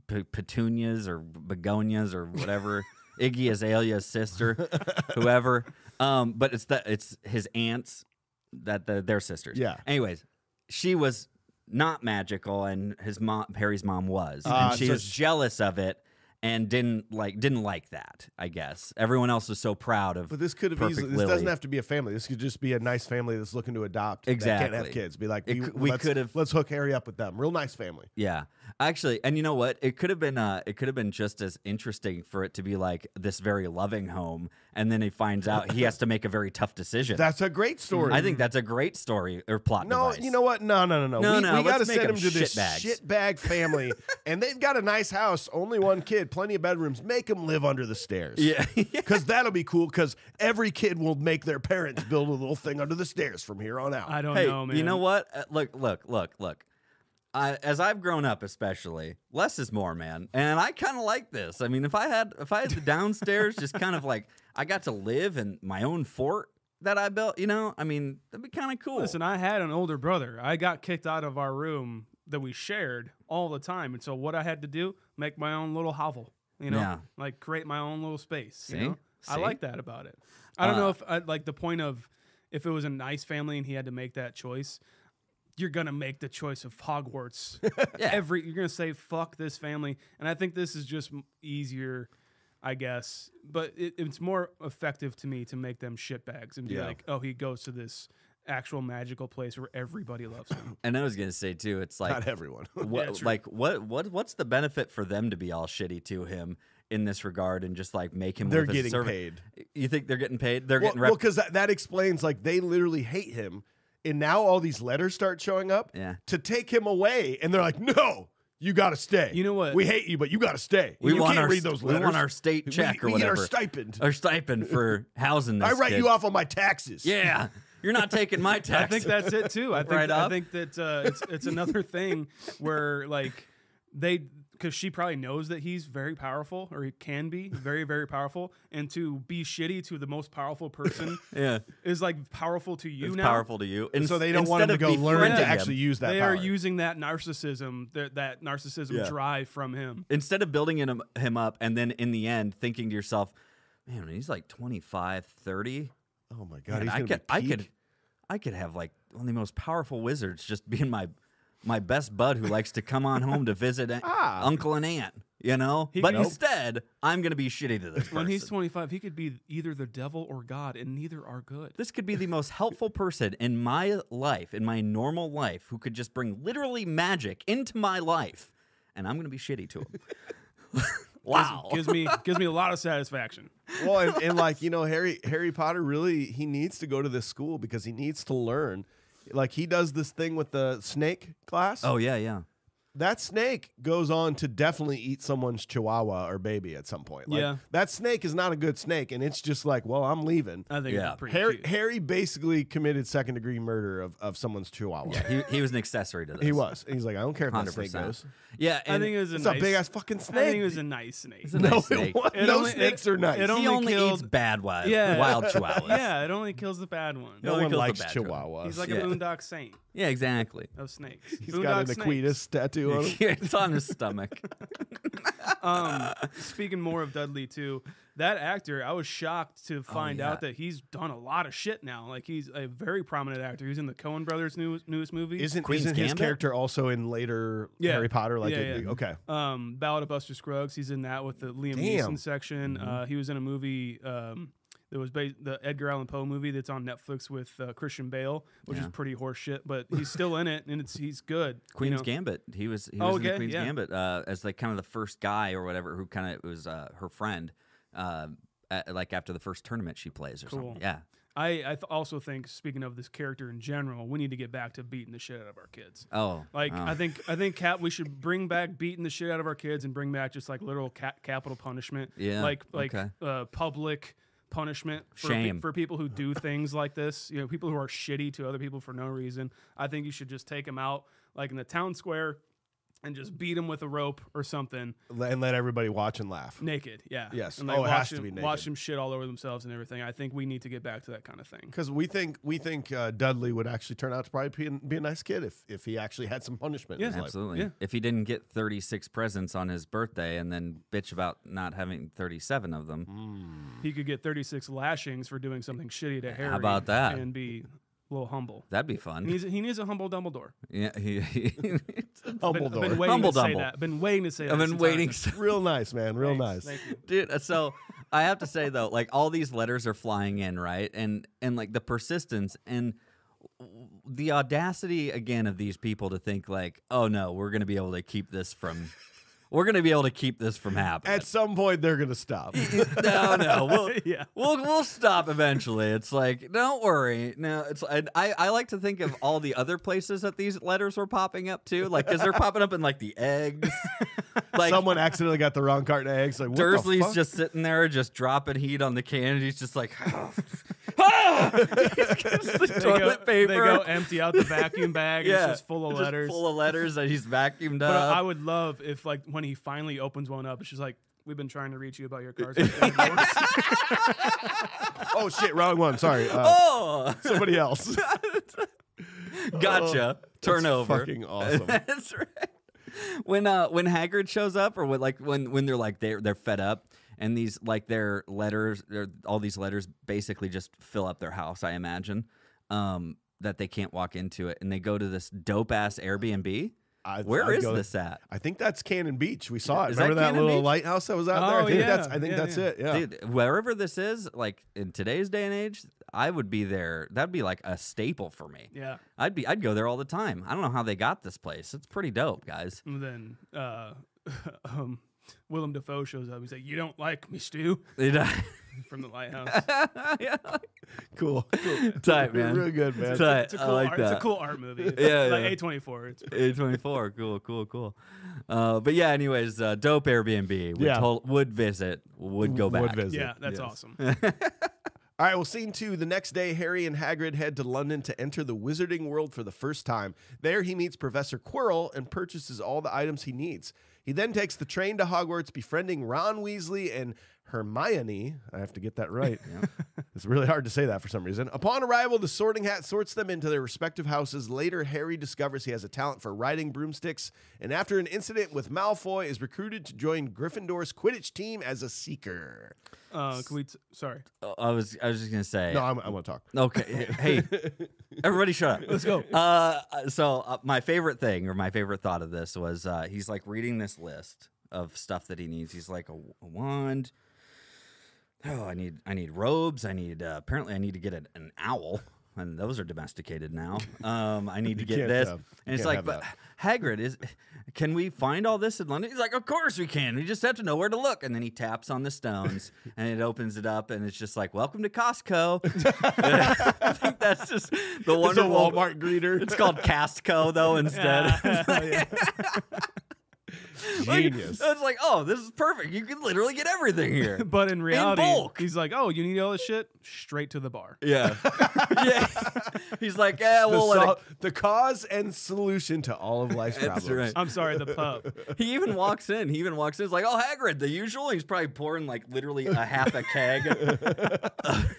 Petunia's or Begonia's or whatever. Iggy Azalea's sister, whoever. But it's his aunts they're sisters. Yeah. Anyways, she was not magical, and Harry's mom was, and she was jealous of it and didn't like that. I guess everyone else was so proud of. But this could have easily. This doesn't have to be a family. This could just be a nice family that's looking to adopt. Exactly. That can't have kids. Be like, let's hook Harry up with them. Real nice family. Yeah, actually, and you know what? It could have been just as interesting for it to be this very loving home, and then he finds out he has to make a very tough decision. That's a great story. I think that's a great story or plot. No, device. you know what? No. We got to let's make send him them to this shitbags. shitbag family, and they've got a nice house. Only one kid. get plenty of bedrooms, make them live under the stairs. Yeah. Because that'll be cool, because every kid will make their parents build a little thing under the stairs from here on out. I don't Hey, know, man. you know what? Look. As I've grown up, especially, less is more, man. And I kind of like this. I mean, if I had the downstairs, just kind of like I got to live in my own fort that I built, you know, I mean, that'd be kind of cool. Listen, I had an older brother. I got kicked out of our room that we shared all the time. And so what I had to do, make my own little hovel, you know, Yeah. like create my own little space. See? You know? I See? like that about it. I don't know if I like the point of if it was a nice family and he had to make that choice, you're going to make the choice of Hogwarts. Yeah. You're going to say, fuck this family. And I think this is just easier, I guess, but it's more effective to me to make them shitbags and be like, oh, he goes to this actual magical place where everybody loves him. And I was gonna say too, it's like Not everyone. what's the benefit for them to be all shitty to him in this regard and just like make him They're live as a getting servant? paid. You think they're getting paid? They're Well, getting because that explains, like, they literally hate him, and now all these letters start showing up to take him away, and they're like, no. You got to stay. You know what? We hate you, but you got to stay. We you want can't our read those letters. We want our state check or we whatever. Need our stipend. Our stipend for housing this I write kid. you off on my taxes. Yeah, you're not taking my tax. I think that's it too. I think that it's another thing where like because she probably knows that he's very powerful, or he can be very, very powerful, and to be shitty to the most powerful person is like powerful to you it's now. powerful to you. And so they don't want him to go learn to actually use that They power. are using that narcissism, that narcissism drive from him. Instead of building him up and then in the end thinking to yourself, man, he's like 25, 30. Oh my God, Man, he's I could have like one of the most powerful wizards just being my best bud who likes to come on home to visit uncle and aunt, you know? But instead, I'm going to be shitty to this person. When he's 25, he could be either the devil or God, and neither are good. This could be the most helpful person in my life, in my normal life, who could just bring literally magic into my life, and I'm going to be shitty to him. Wow. Gives me a lot of satisfaction. Well, and like, you know, Harry Potter really, he needs to go to this school because he needs to learn. Like, he does this thing with the snake class. Oh, yeah. That snake goes on to definitely eat someone's chihuahua or baby at some point. Like, that snake is not a good snake, and it's just like, well, I'm leaving. I think it's pretty cute. Harry basically committed second-degree murder of someone's chihuahua. Yeah, he was an accessory to this. He was. And he's like, I don't care if that 100%. snake goes. Yeah, I think it was It's a big-ass fucking snake. I think it was a nice snake. It's a nice snake. No snakes are nice. it He only killed- eats bad wild chihuahuas. Yeah, it only kills the bad ones. No only one kills the likes bad chihuahuas. He's like a boondock saint Yeah, exactly. of snakes. He's Boondock got an snakes. Aquitas tattoo on him. It's on his stomach. Speaking more of Dudley too, that actor, I was shocked to find out that he's done a lot of shit now. Like, he's a very prominent actor. He's in the Coen Brothers' newest movie. Isn't Queen's his Gambit? character also in later Harry Potter? Like, okay. Ballad of Buster Scruggs. He's in that with the Liam Damn. Neeson section. He was in a movie that was the Edgar Allan Poe movie that's on Netflix with Christian Bale, which is pretty horseshit, but he's still in it, and he's good. Queen's Gambit. He was in the Queen's Gambit as like kind of the first guy or whatever who kind of was her friend, like after the first tournament she plays or something. Yeah. I also think, speaking of this character in general, we need to get back to beating the shit out of our kids. I think we should bring back beating the shit out of our kids and bring back just like literal capital punishment. Yeah. Public punishment for people who do things like this. You know, people who are shitty to other people for no reason. I think you should just take them out like in the town square and just beat them with a rope or something. And let everybody watch and laugh. Naked, yeah. Yes. And It has to be naked. Watch them shit all over themselves and everything. I think we need to get back to that kind of thing. Because we think Dudley would actually turn out to probably be a nice kid if he actually had some punishment in his life. Absolutely. Yeah. If he didn't get 36 presents on his birthday and then bitch about not having 37 of them. He could get 36 lashings for doing something shitty to Harry. How about that? And be a little humble. That'd be fun. He needs a humble Dumbledore. Yeah, Humble Been door. waiting Humble to say Dumble. that. Been waiting to say that. I've been this entire waiting. time. Real nice, man. Real nice. Thank you. Dude, so I have to say though, like all these letters are flying in, right? And like the persistence and the audacity again of these people to think like, oh no, we're gonna be able to keep this from happening. At some point, they're going to stop. No, Yeah. we'll stop eventually. It's like, don't worry. No, it's I like to think of all the other places that these letters were popping up to, like because they're popping up in like the eggs. Like Someone accidentally got the wrong carton of eggs. Like, what the Dursley's fuck? just sitting there, just dropping heat on the can, and he's just like, toilet paper. They go empty out the vacuum bag. Yeah, It's just full of just letters. full of letters that he's vacuumed But up. I would love if, like, when he finally opens one up, it's just like, we've been trying to reach you about your cars. Oh shit, wrong one. Sorry. Oh, Somebody else. gotcha. Turnover. Fucking awesome. That's right. When Hagrid shows up, or when they're like they're fed up, and these like their letters, all these letters basically just fill up their house. I imagine that they can't walk into it, and they go to this dope ass Airbnb. Where is this at? I think that's Cannon Beach. We saw it. Is Remember that Cannon little Beach? lighthouse that was out there? I think that's it. Yeah. Dude, wherever this is, like in today's day and age, I would be there. That'd be like a staple for me. Yeah. I'd go there all the time. I don't know how they got this place. It's pretty dope, guys. And then Willem Dafoe shows up. He's like, "You don't like me, Stu?" From the lighthouse. Yeah. Cool. Tight, man. Real good, man. Tight. It's a cool I like art. that. It's a cool art movie. Yeah, Like yeah. A24. It's A24. Cool. But yeah, anyways, dope Airbnb. Would visit. Would go back. Would visit. yeah, that's Yes. awesome. All right, well, scene 2. The next day, Harry and Hagrid head to London to enter the wizarding world for the first time. There, he meets Professor Quirrell and purchases all the items he needs. He then takes the train to Hogwarts, befriending Ron Weasley and Hermione. I have to get that right. It's really hard to say that for some reason. Upon arrival, the Sorting Hat sorts them into their respective houses. Later, Harry discovers he has a talent for riding broomsticks, and after an incident with Malfoy, is recruited to join Gryffindor's Quidditch team as a seeker. Can we? Sorry. I was just gonna say. No, I want to talk. Okay. Hey, everybody, shut up. Let's go. So my favorite thing, or my favorite thought of this was he's like reading this list of stuff that he needs. He's like a wand. Oh, I need robes. Apparently I need to get an owl, and those are domesticated now. I need to get this, and it's like, but Hagrid can we find all this in London? He's like, of course we can. We just have to know where to look. And then he taps on the stones, and it opens it up, and it's just like, welcome to Costco. I think that's just the wonderful Walmart greeter. It's called Castco though instead. Genius. It's like, oh, this is perfect. You can literally get everything here. But in reality, bulk. he's like, "Oh, you need all this shit? Straight to the bar." Yeah. Yeah. He's like, yeah, well, The cause and solution to all of life's problems. that's right. I'm sorry, the pub. He even walks in. He's like, oh, Hagrid, the usual. He's probably pouring like literally a half a keg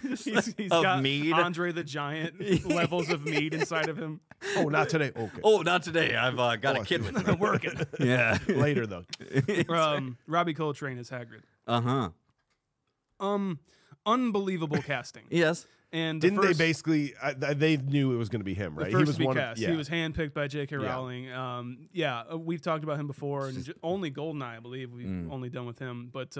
He's of got mead. Andre the Giant levels of mead inside of him. Oh, not today. Okay. Oh, not today. I've got a kid with me. Working. Yeah. Later, though. Robbie Coltrane is Hagrid. Unbelievable casting. Yes. And Didn't they basically? They knew it was going to be him, right? The first He was to be one. cast. Yeah. He was handpicked by J.K. Rowling. We've talked about him before, and only Goldeneye, I believe, we've only done with him. But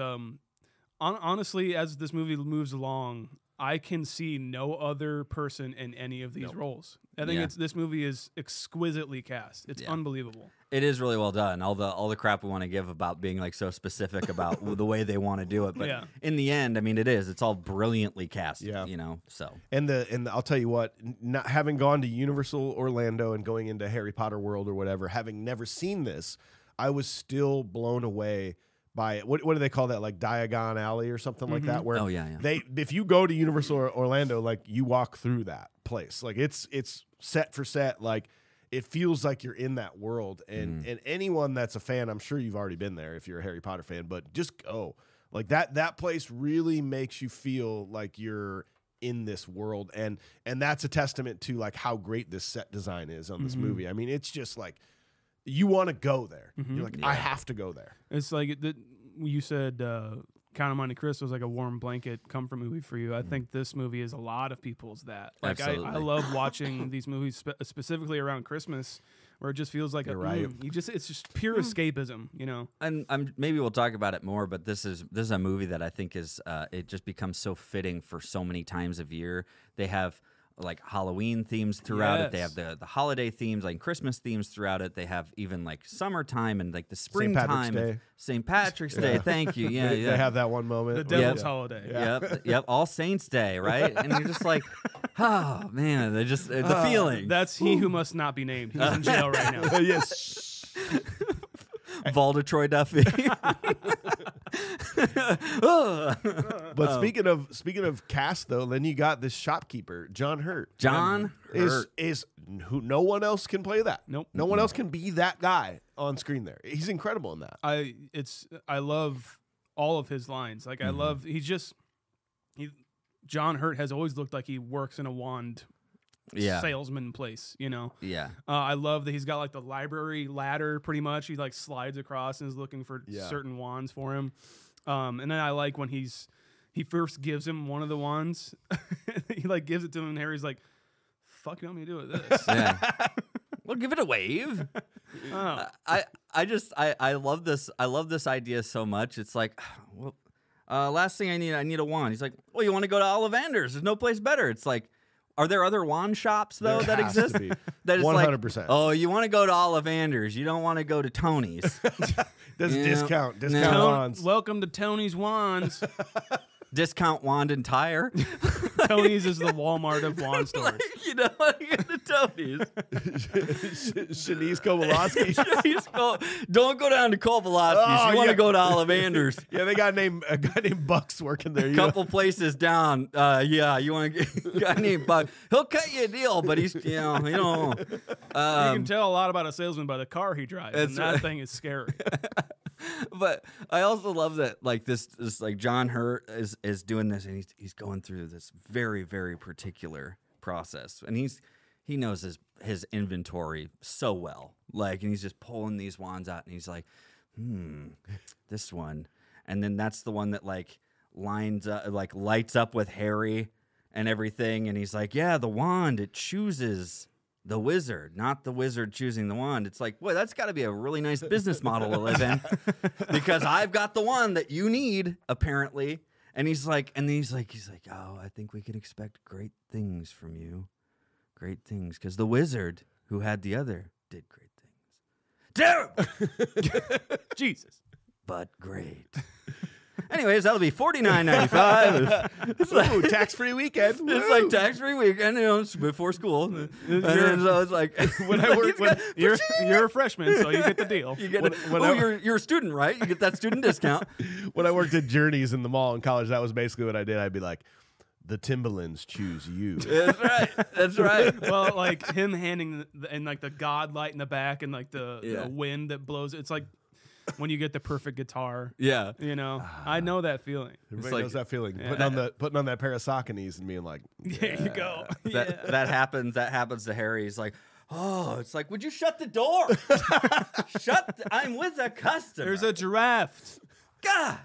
honestly, as this movie moves along, I can see no other person in any of these roles. I think this movie is exquisitely cast. It's unbelievable. It is really well done. All the crap we want to give about being like so specific about the way they want to do it, but in the end, I mean, it's all brilliantly cast. Yeah. You know. So And I'll tell you what, not having gone to Universal Orlando and going into Harry Potter World or whatever, having never seen this, I was still blown away by it. What do they call that? Like Diagon Alley or something like that? Where if you go to Universal Orlando, like you walk through that place, like it's set for set, like it feels like you're in that world. And anyone that's a fan, I'm sure you've already been there if you're a Harry Potter fan, but just go. Like that place really makes you feel like you're in this world, and that's a testament to like how great this set design is on this movie. I mean, it's just like you want to go there. You're like, I have to go there. It's like you said, Count of Monte Cristo was like a warm blanket comfort movie for you. I think this movie is a lot of people's that. Like I love watching these movies specifically around Christmas, where it just feels like it's just pure escapism, you know. And maybe we'll talk about it more, but this is a movie that I think is it just becomes so fitting for so many times of year. They have like Halloween themes throughout it. They have the holiday themes, like Christmas themes throughout it. They have even like summertime and like the springtime. St. Patrick's Day. Thank you. Yeah, They have that one moment. The devil's holiday. Yep. All Saints Day, right? And you're just like, oh man, they just the feeling. That's he who must not be named. He's in jail right now. Yes. Voldetroy Duffy. But speaking of cast though, then you got this shopkeeper, John Hurt. John Hurt. is who no one else can play that. Nope. No one else can be that guy on screen there. He's incredible in that. I love all of his lines. Like I love John Hurt has always looked like he works in a wand salesman place, you know. Yeah. I love that he's got like the library ladder pretty much. He like slides across and is looking for certain wands for him. And then I like when he first gives him one of the wands. He like gives it to him and Harry's like, fuck you want me to do with this? Yeah. Well, give it a wave. I love this. I love this idea so much. It's like, well, last thing I need a wand. He's like, well, you want to go to Ollivander's? There's no place better. It's like, are there other wand shops though that exist? That is 100%. Like, oh, you want to go to Ollivander's? You don't want to go to Tony's. There's discount wands. Welcome to Tony's Wands. Discount wand and tire. Tony's is the Walmart of wand stores. Like, you know, the Tony's. Shanice Kowalski. Don't go down to Kowalski's. You want to go to Ollivander's. Yeah, they got a guy named Bucks working there. Couple places down. You want to get a guy named Buck. He'll cut you a deal, but he's, you know. You can tell a lot about a salesman by the car he drives, and that thing is scary. But I also love that, like this like John Hurt is doing this, and he's going through this very, very particular process, and he knows his inventory so well, like, and he's just pulling these wands out, and he's like, this one, and then that's the one that like lines up, like lights up with Harry and everything, and he's like, yeah, the wand, it chooses the wizard, not the wizard choosing the wand. It's like, boy, that's got to be a really nice business model to live in, because I've got the one that you need, apparently. And he's like, oh, I think we can expect great things from you. Great things. Because the wizard who had the other did great things. Terrible! Jesus. But great. Anyways, that'll be $49.95. Ooh, tax-free weekend. It's like tax-free weekend, you know, it's before school. And so it's like, you're a freshman, so you get the deal. You get you're a student, right? You get that student discount. When I worked at Journeys in the mall in college, that was basically what I did. I'd be like, the Timberlands choose you. That's right. That's right. Well, like him handing and like the god light in the back and like the wind that blows. It's like when you get the perfect guitar. Yeah. You know, I know that feeling. Everybody knows that feeling. Yeah. Putting on that pair of Sauconys and being like, there you go. That happens to Harry. He's like, oh, it's like, would you shut the door? I'm with a customer. There's a giraffe. God.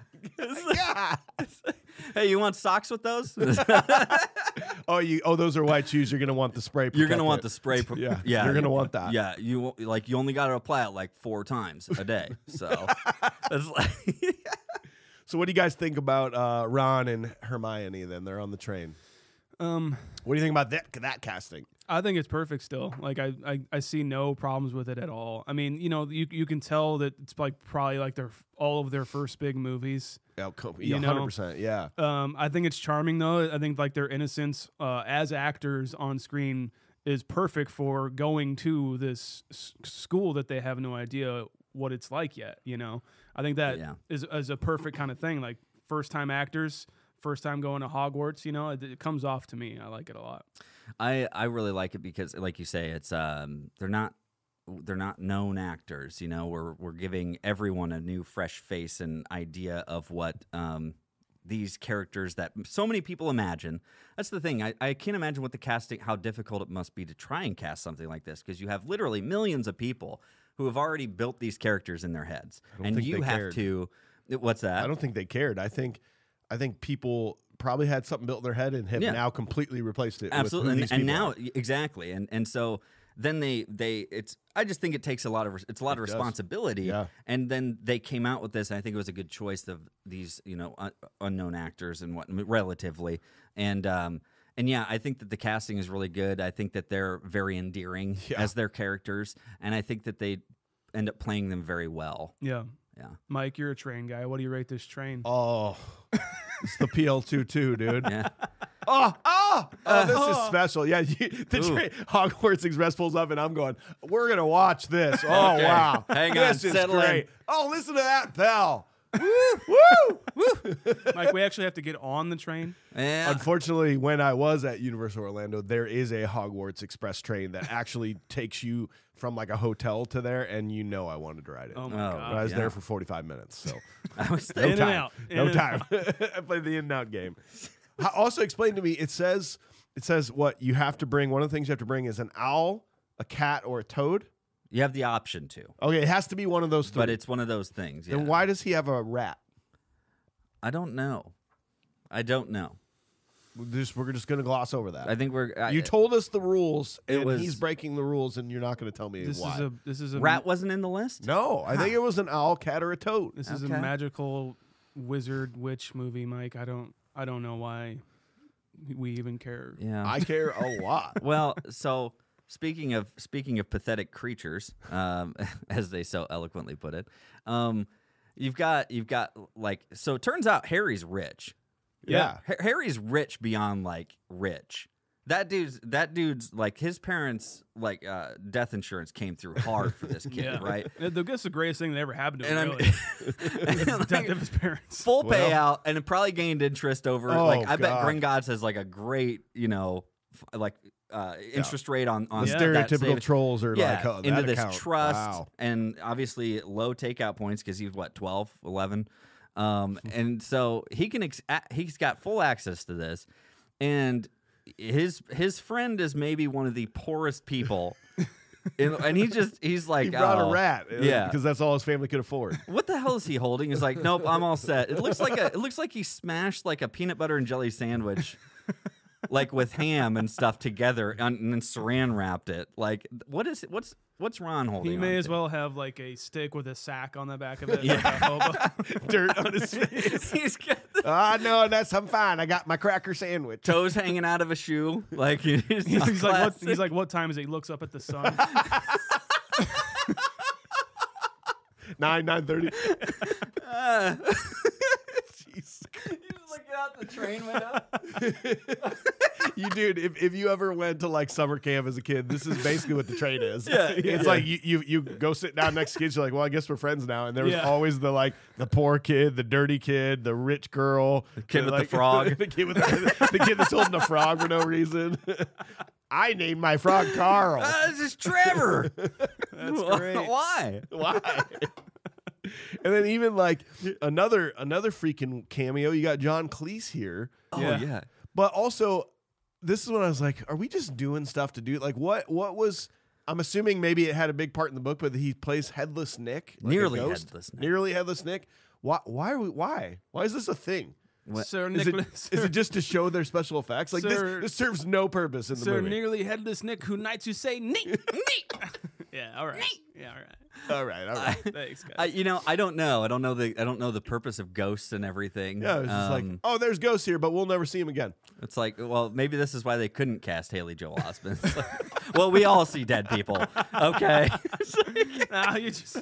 Hey, you want socks with those? Those are white shoes. You're gonna want the spray. You're gonna want the spray. Yeah, you're gonna want that. Yeah, you only got to apply it like 4 times a day. So, it's like. So, what do you guys think about Ron and Hermione? Then they're on the train. What do you think about that casting? I think it's perfect still. Like I see no problems with it at all. I mean, you know, you can tell that it's like probably like all of their first big movies. Yeah, 100%. Yeah. I think it's charming though. I think like their innocence as actors on screen is perfect for going to this school that they have no idea what it's like yet. You know, I think that is a perfect kind of thing. Like first time actors. First time going to Hogwarts, you know, it comes off to me. I like it a lot. I really like it because, like you say, it's they're not known actors. You know, we're giving everyone a new, fresh face and idea of what these characters that so many people imagine. That's the thing. I can't imagine what the casting, how difficult it must be to try and cast something like this, because you have literally millions of people who have already built these characters in their heads, and you have to. What's that? I don't think they cared. I think people probably had something built in their head and have now completely replaced it. Absolutely, with who these and people now are. exactly, and so then it's. I just think it takes a lot of responsibility, and then they came out with this. And I think it was a good choice of these, you know, unknown actors and what relatively, and yeah, I think that the casting is really good. I think that they're very endearing as their characters, and I think that they end up playing them very well. Yeah. Yeah, Mike, you're a train guy. What do you rate this train? Oh, it's the PL22, dude. Yeah. Oh, this is special. Yeah, Hogwarts Express pulls up, and I'm going, we're going to watch this. Oh, Okay. wow. Hang on, This is settle great. in. Oh, listen to that bell. Woo! Mike, we actually have to get on the train. Yeah. Unfortunately, when I was at Universal Orlando, there is a Hogwarts Express train that actually takes you from like a hotel to there, and I wanted to ride it. Oh, my Oh, God. But I was yeah. there for 45 minutes, so I was no In and time. out. In No and time. I played the in and out game. Also, explain to me. It says what you have to bring. One of the things you have to bring is an owl, a cat, or a toad. You have the option to, Okay, it has to be one of those three. but it's one of those things. Yeah. Then why does he have a rat? I don't know. We're just going to gloss over that. I think you told us the rules, It and was- he's breaking the rules, and you're not going to tell me why. This is a rat wasn't in the list. No, I think it was an owl, cat, or a toad. This is a Okay. magical wizard witch movie, Mike. I don't know why we even care. Yeah. I care a lot. Well, so speaking of pathetic creatures, as they so eloquently put it, you've got like, so it turns out Harry's rich. Yeah. Harry's rich beyond like rich. That dude's like, his parents like death insurance came through hard for this kid, Yeah. right? That's the greatest thing that ever happened to him. And Really, and, the like, death of his parents. full Well- payout, and it probably gained interest over. Oh, like, I bet God. Gringotts has like a great, interest rate on The Yeah. that stereotypical savings. trolls are Yeah, like, oh, into that this account. trust, Wow. and obviously low takeout points because he's 12, 11, and so he's got full access to this, and his friend is maybe one of the poorest people, and he's like, He brought oh, a rat, yeah. because that's all his family could afford. What the hell is he holding? He's like, nope, I'm all set. It looks like he smashed like a peanut butter and jelly sandwich, like with ham and stuff together, and then saran wrapped it. Like, what's Ron holding? He may on as to? well have like a stick with a sack on the back of it. Yeah. Like a hobo. Dirt on his face. He's got the No, I'm fine. I got my cracker sandwich. toes hanging out of a shoe. Like He's like, what time is it? He looks up at the sun. 9:30. Jeez. He's looking out the train window. You dude, if you ever went to like summer camp as a kid, this is basically what the train is. Yeah, It's like you go sit down next to kids, you're like, well, I guess we're friends now. And there was Yeah. always the poor kid, the dirty kid, the rich girl, the kid with the frog. the kid with the kid that's holding a frog for no reason. I named my frog Carl. This is Trevor. That's great. Why? Why? And then even like another freaking cameo, you got John Cleese here. Oh Yeah. yeah. But also, this is when I was like, are we just doing stuff to do? Like, what was, I'm assuming maybe it had a big part in the book, but he plays Headless Nick. Like a Nearly ghost? Headless Nick. Nearly Headless Nick. Why is this a thing? Sir Is Nicholas. it just to show their special effects? Like, Sir- this serves no purpose in the Sir movie. nearly headless Nick, who knights you say neat, neat. Yeah, all right. Yeah, all right. All right. Thanks, guys. I don't know. I don't know the purpose of ghosts and everything. Yeah, it's just like, oh, there's ghosts here, but we'll never see him again. It's like, well, maybe this is why they couldn't cast Haley Joel Osment. It's like, well, we all see dead people. Okay. Nah, you just.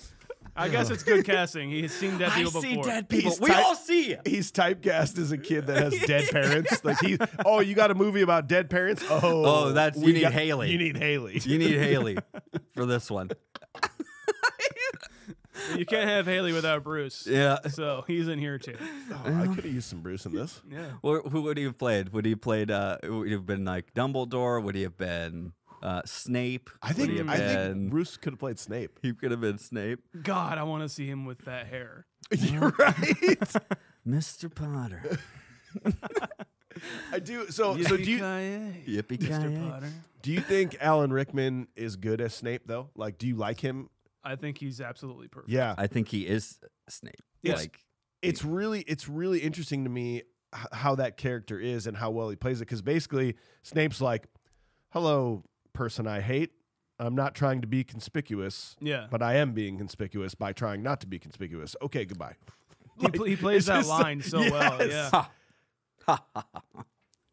I guess it's good casting. He's seen dead people see before. dead people. He's We all see you. He's typecast as a kid that has dead parents. Like you got a movie about dead parents? Oh, that's we you need Haley. You need Haley. You need Haley for this one. You can't have Haley without Bruce. Yeah. So he's in here too. Oh, I could have used some Bruce in this. Yeah. Who would he have played? Would he have played? Would he have been like Dumbledore? Would he have been Snape? I Would think he have been- Bruce could have played Snape. he could have been Snape. God, I want to see him with that hair. You're right. Mr. Potter. I do. So do you Yippee Mr. Potter. do you think Alan Rickman is good as Snape though? Like, do you like him? I think he's absolutely perfect. Yeah. I think he is Snape. It's- Like, It's really interesting to me how that character is and how well he plays it. Because basically, Snape's like, "Hello, person I hate. I'm not trying to be conspicuous, Yeah. but I am being conspicuous by trying not to be conspicuous. Okay, goodbye." He plays it's that just line like- so well. yes. Yeah.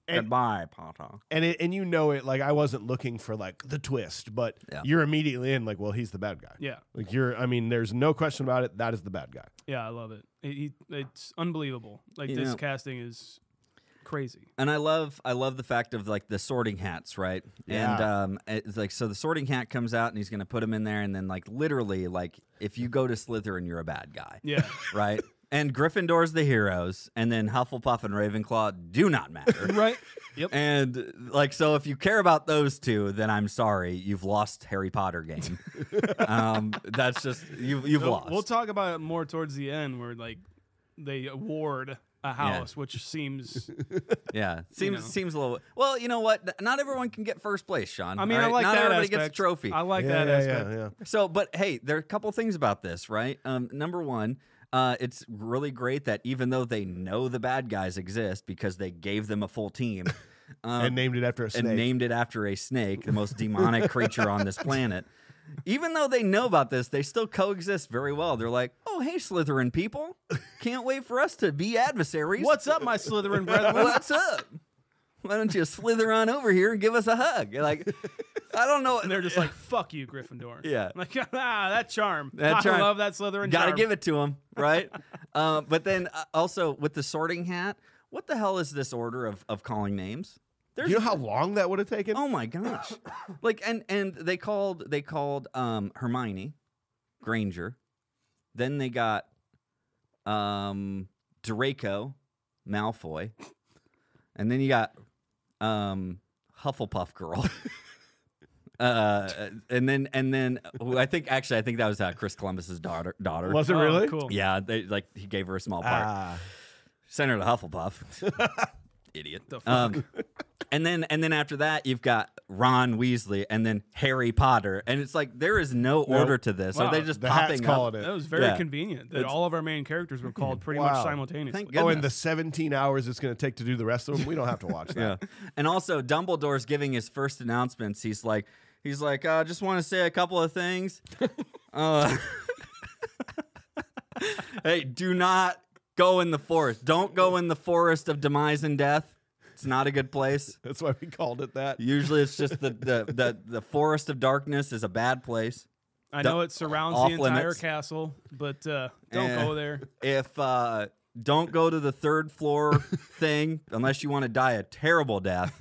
And- goodbye, Potter. And you know it. Like, I wasn't looking for like the twist, but Yeah. you're immediately in like, well, he's the bad guy. Yeah. Like I mean, there's no question about it. That is the bad guy. Yeah, I love it. It's unbelievable. Like You this know- casting is crazy. And I love the fact of like the sorting hats, right? Yeah. And it's like, so the sorting hat comes out and he's going to put them in there. And then like literally like if you go to Slytherin, you're a bad guy. Yeah. Right. And Gryffindor's the heroes. And then Hufflepuff and Ravenclaw do not matter. Right. Yep. And like, so if you care about those two, then I'm sorry, you've lost Harry Potter game. That's just, you've lost. We'll talk about it more towards the end where like they award a house, which seems seems a little. Well, you know what? Not everyone can get first place, Shaun. I mean, right? I like not that everybody aspect. gets a trophy. I like that aspect. Yeah. So, but hey, there are a couple things about this, right? Number one, it's really great that even though they know the bad guys exist because they gave them a full team. And named it after a snake. And named it after a snake, the most demonic creature on this planet. Even though they know about this, they still coexist very well. They're like, oh, hey, Slytherin people. Can't wait for us to be adversaries. What's up, my Slytherin brethren? What's up? Why don't you slither on over here and give us a hug? Like, I don't know. And they're just like, fuck you, Gryffindor. Yeah. Like, that charm. That charm. I love that Slytherin Gotta charm. give it to them, right? But then also with the sorting hat, what the hell is this order of calling names? You know how long that would have taken? Oh my gosh! Like and they called Hermione, Granger, then they got Draco, Malfoy, and then you got Hufflepuff girl, and then I think that was Chris Columbus's daughter. Was it really? Cool. Yeah, he gave her a small part. Sent her to Hufflepuff. Idiot. The fuck? And then after that, you've got Ron Weasley and then Harry Potter. And it's like, there is no order to this. Wow. Are they just The popping hat's up? calling it. That was very convenient that all of our main characters were called pretty much Wow. simultaneously. Thank goodness. In the 17 hours it's going to take to do the rest of them, we don't have to watch that. Yeah. And also, Dumbledore's giving his first announcements. He's like, just want to say a couple of things. Hey, do not go in the forest. Don't go in the forest of demise and death. It's not a good place. That's why we called it that. Usually it's just the forest of darkness is a bad place. I know it surrounds off the entire limits. castle, but don't go there. If don't go to the third floor thing unless you want to die a terrible death,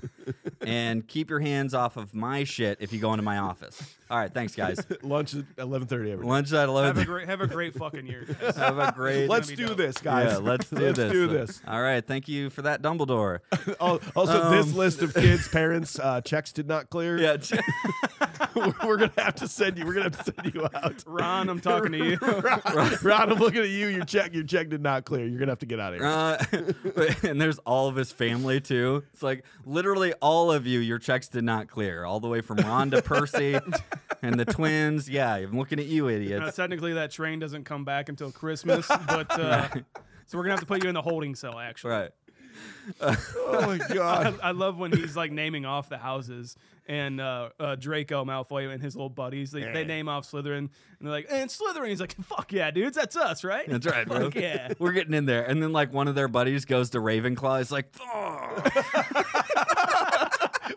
and keep your hands off of my shit if you go into my office. All right, thanks guys. Lunch at 11:30 every day. Lunch at 11. Have a great fucking year, guys. Have a great. Let's be do dope. this, guys. Yeah, let's do Let's this. do this. All right, thank you for that, Dumbledore. Also, this list of kids' parents' checks did not clear. Yeah. We're gonna have to send you. We're gonna have to send you out. Ron, I'm talking to you. Ron, I'm looking at you. Your check did not clear. You're gonna have to get out of here. And there's all of his family too. It's like literally all of you, your checks did not clear, all the way from Ron to Percy and the twins. Yeah, I'm looking at you, idiots. Technically, that train doesn't come back until Christmas, but so we're gonna have to put you in the holding cell. Actually, Right. Oh my god. I love when he's like naming off the houses, and Draco Malfoy and his little buddies they name off Slytherin, and they're like, and Slytherin. He's like, fuck yeah, dudes, that's us, right? That's right, bro. Fuck yeah. We're getting in there. And then like one of their buddies goes to Ravenclaw. He's like, oh,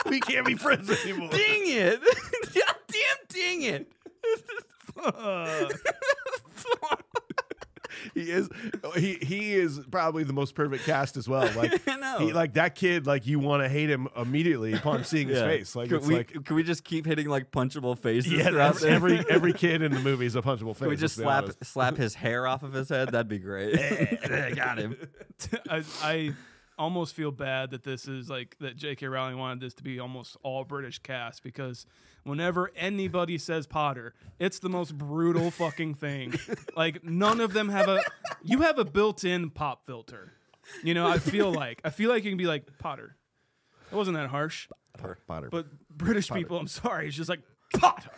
We can't be friends anymore. dang it. Goddamn dang it. He is probably the most perfect cast as well. Like I know. he, like that kid, like you want to hate him immediately upon seeing his Yeah. face. Like Could it's we, like could we just keep hitting like punchable faces? yeah, throughout that's this? every kid in the movie is a punchable face. Could we just let's be honest. slap his hair off of his head? That'd be great. Got him. I almost feel bad that this is like that J.K. Rowling wanted this to be almost all British cast, because whenever anybody says Potter, it's the most brutal fucking thing. Like none of them have you have a built-in pop filter. You know, I feel like you can be like Potter. It wasn't that harsh. Potter. But British people, I'm sorry, it's just like Potter.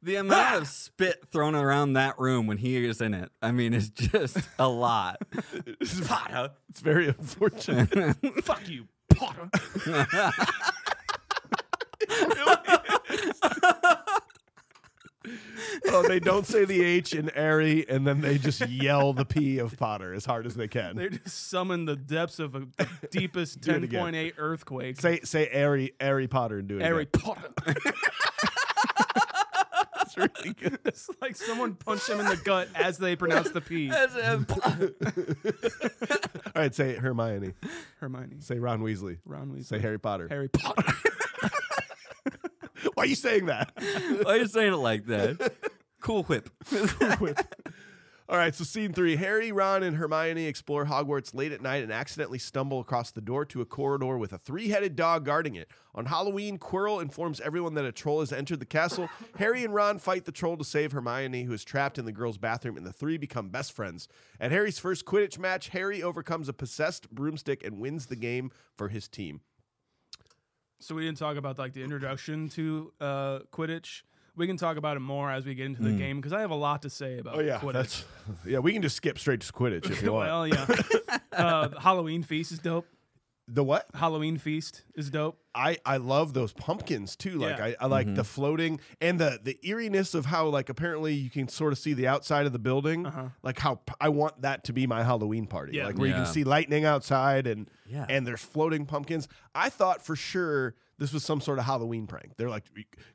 The amount of spit thrown around that room when he is in it, I mean, it's just a lot. Potter. It's very unfortunate. Fuck you, Potter. Oh, they don't say the H in Arry, and then they just yell the P of Potter as hard as they can. They just summon the depths of the deepest Do it again. 10.8 earthquake. Say Arry Potter and do it. Harry again. Potter. It's really good. It's like someone punched him in the gut as they pronounce the P. All All right, say Hermione. Hermione. Say Ron Weasley. Ron Weasley. Say Harry Potter. Harry Potter. Why are you saying that? Why are you saying it like that? Cool whip. All right, so scene 3. Harry, Ron, and Hermione explore Hogwarts late at night and accidentally stumble across the door to a corridor with a 3-headed dog guarding it. On Halloween, Quirrell informs everyone that a troll has entered the castle. Harry and Ron fight the troll to save Hermione, who is trapped in the girls' bathroom, and the three become best friends. At Harry's first Quidditch match, Harry overcomes a possessed broomstick and wins the game for his team. So we didn't talk about like the introduction to Quidditch. We can talk about it more as we get into the game because I have a lot to say about Quidditch. We can just skip straight to Quidditch if you want. Well, yeah. Halloween Feast is dope. The what? Halloween Feast is dope. I love those pumpkins too. Like Yeah. I like the floating and the eeriness of how like apparently you can sort of see the outside of the building. Like how I want that to be my Halloween party. Yeah. Like where you can see lightning outside and Yeah. there's floating pumpkins. I thought for sure this was some sort of Halloween prank. They're like,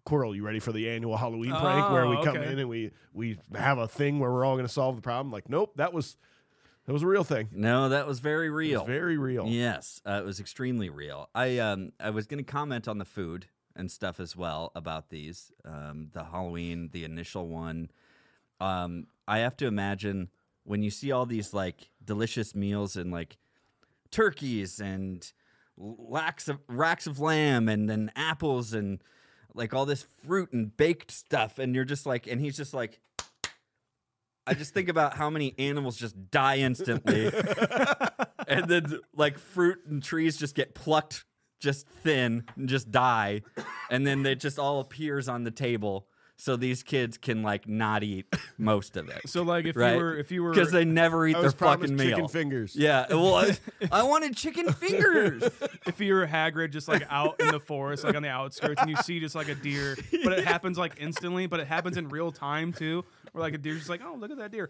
Quirrell, you ready for the annual Halloween prank where we come in and we have a thing where we're all going to solve the problem? Like, nope, that was a real thing. No, that was very real. It was very real. Yes, it was extremely real. I was going to comment on the food and stuff as well about these. The Halloween, the initial one. I have to imagine when you see all these like delicious meals and like turkeys and racks of lamb and then apples and like all this fruit and baked stuff, and you're just like, and he's just like. I just think about how many animals just die instantly, and then like fruit and trees just get plucked just thin and just die, and then it just all appears on the table so these kids can like not eat most of it. So like if you were because they never eat their fucking meal. Chicken fingers. Yeah, well, I wanted chicken fingers. if you were Hagrid just like out in the forest, like on the outskirts, and you see just like a deer, but it happens like instantly, but it happens in real time too. Where like a deer's just like, oh, look at that deer.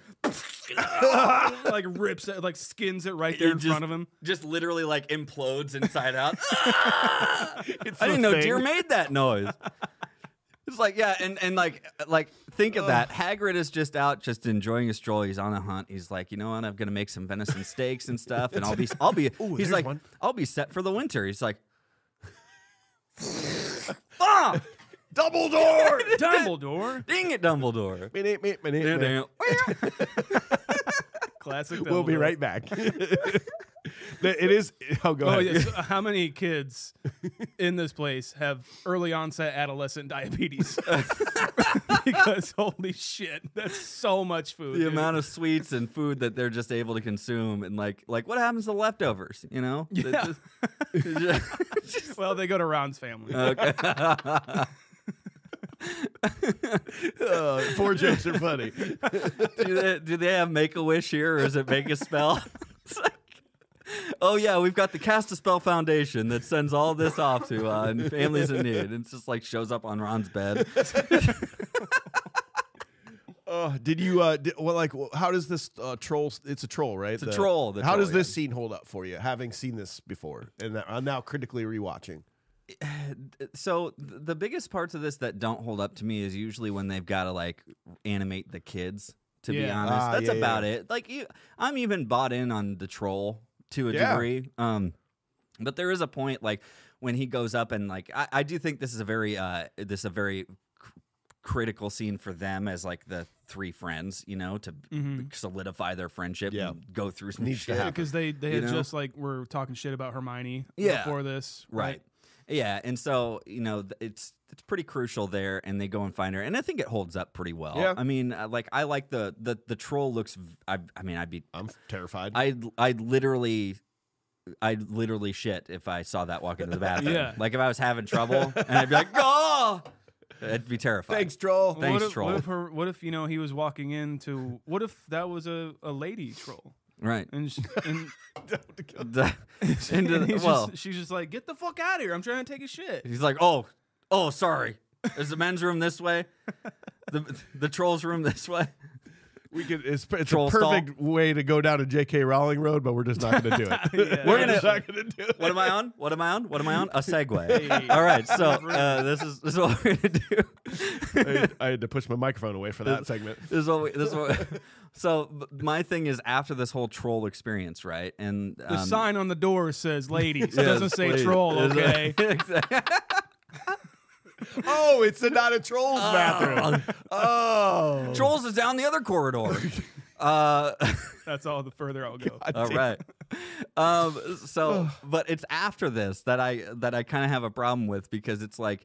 Like rips it, like skins it right there in front of him. Just literally like implodes inside out. I didn't know deer made that noise. It's like, yeah, and like think of that. Hagrid is just out, just enjoying his stroll. He's on a hunt. He's like, you know what? I'm gonna make some venison steaks and stuff, and I'll be. He's like, I'll be set for the winter. He's like, ah, Dumbledore! Dumbledore. Dang it, Dumbledore. Classic Dumbledore. We'll be right back. It is. Oh, go ahead. Yeah, so how many kids in this place have early onset adolescent diabetes? Because holy shit, that's so much food. The amount of sweets and food that they're just able to consume, and like what happens to leftovers? You know? Yeah. Well, they go to Ron's family. Okay. Poor jokes are funny. Do they have Make-A-Wish here, or is it Make a Spell? It's like, oh yeah, we've got the Cast a Spell Foundation that sends all this off to families in need. And it's just like shows up on Ron's bed. Did you? How does this troll? It's a troll, right? It's a troll. How does this scene hold up for you, having seen this before, and I'm now critically rewatching? So the biggest parts of this that don't hold up to me is usually when they've got to like animate the kids. To be honest, that's about it. Like I'm even bought in on the troll to a degree. But there is a point like when he goes up and like I do think this is a very critical scene for them as like the three friends, you know, to solidify their friendship and go through some shit. Because they had just like were talking shit about Hermione before this, right? Yeah, and so you know it's pretty crucial there, and they go and find her, and I think it holds up pretty well. Yeah. I mean, like I like the troll looks. I'm terrified. I'd literally shit if I saw that walk into the bathroom. Yeah. Like if I was having trouble, and I'd be like, oh, I'd be terrified. Thanks, troll. Thanks, troll. What if you know he was walking into? What if that was a lady troll? Right. And she's just like, get the fuck out of here. I'm trying to take a shit. He's like, oh, sorry. Is the men's room this way? The troll's room this way? It's a Troll perfect way to go down a J.K. Rowling road, but we're just not going to do it. Yeah. We're gonna. not going to do it. What am I on? What am I on? What am I on? A segue. All right, so this is what we're gonna do. I had to push my microphone away for that segment. So my thing is after this whole troll experience, right? And The sign on the door says "ladies." It Yes, doesn't say ladies. troll. Okay. Oh, it's not a troll's bathroom. Oh. Trolls is down the other corridor. That's all the further I'll go. All right. But it's after this that I kind of have a problem with, because it's like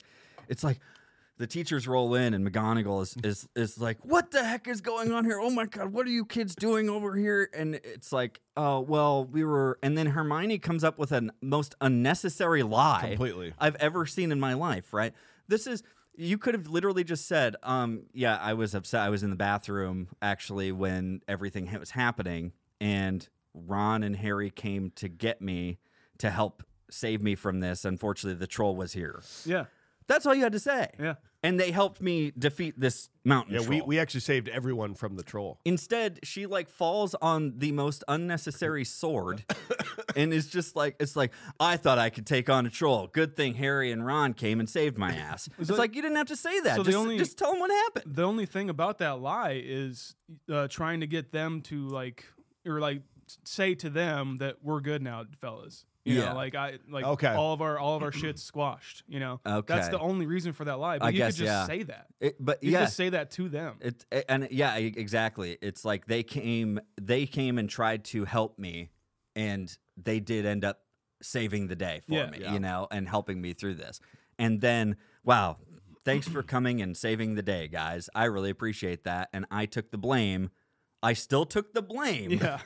the teachers roll in and McGonagall is like, what the heck is going on here? Oh my God, what are you kids doing over here? And it's like, oh, well, and then Hermione comes up with a most unnecessary lie Completely. I've ever seen in my life, right? You could have literally just said, yeah, I was upset. I was in the bathroom, actually, when everything was happening, and Ron and Harry came to get me to help save me from this. Unfortunately, the troll was here. Yeah. That's all you had to say. Yeah. And they helped me defeat this mountain Yeah, troll. we actually saved everyone from the troll. Instead, she falls on the most unnecessary sword and is just like, it's like, I thought I could take on a troll. Good thing Harry and Ron came and saved my ass. It's like, you didn't have to say that. So just tell them what happened. The only thing about that lie is trying to get them to say to them that we're good now, fellas. You know, Okay. all of our shit's squashed. You know, Okay. that's the only reason for that lie. But I you guess, could just yeah. say that. But You yeah, could just say that to them. Exactly. It's like they came and tried to help me, and they did end up saving the day for me, you know, and helping me through this. And then, wow, thanks for coming and saving the day, guys. I really appreciate that. And I took the blame. I still took the blame. Yeah.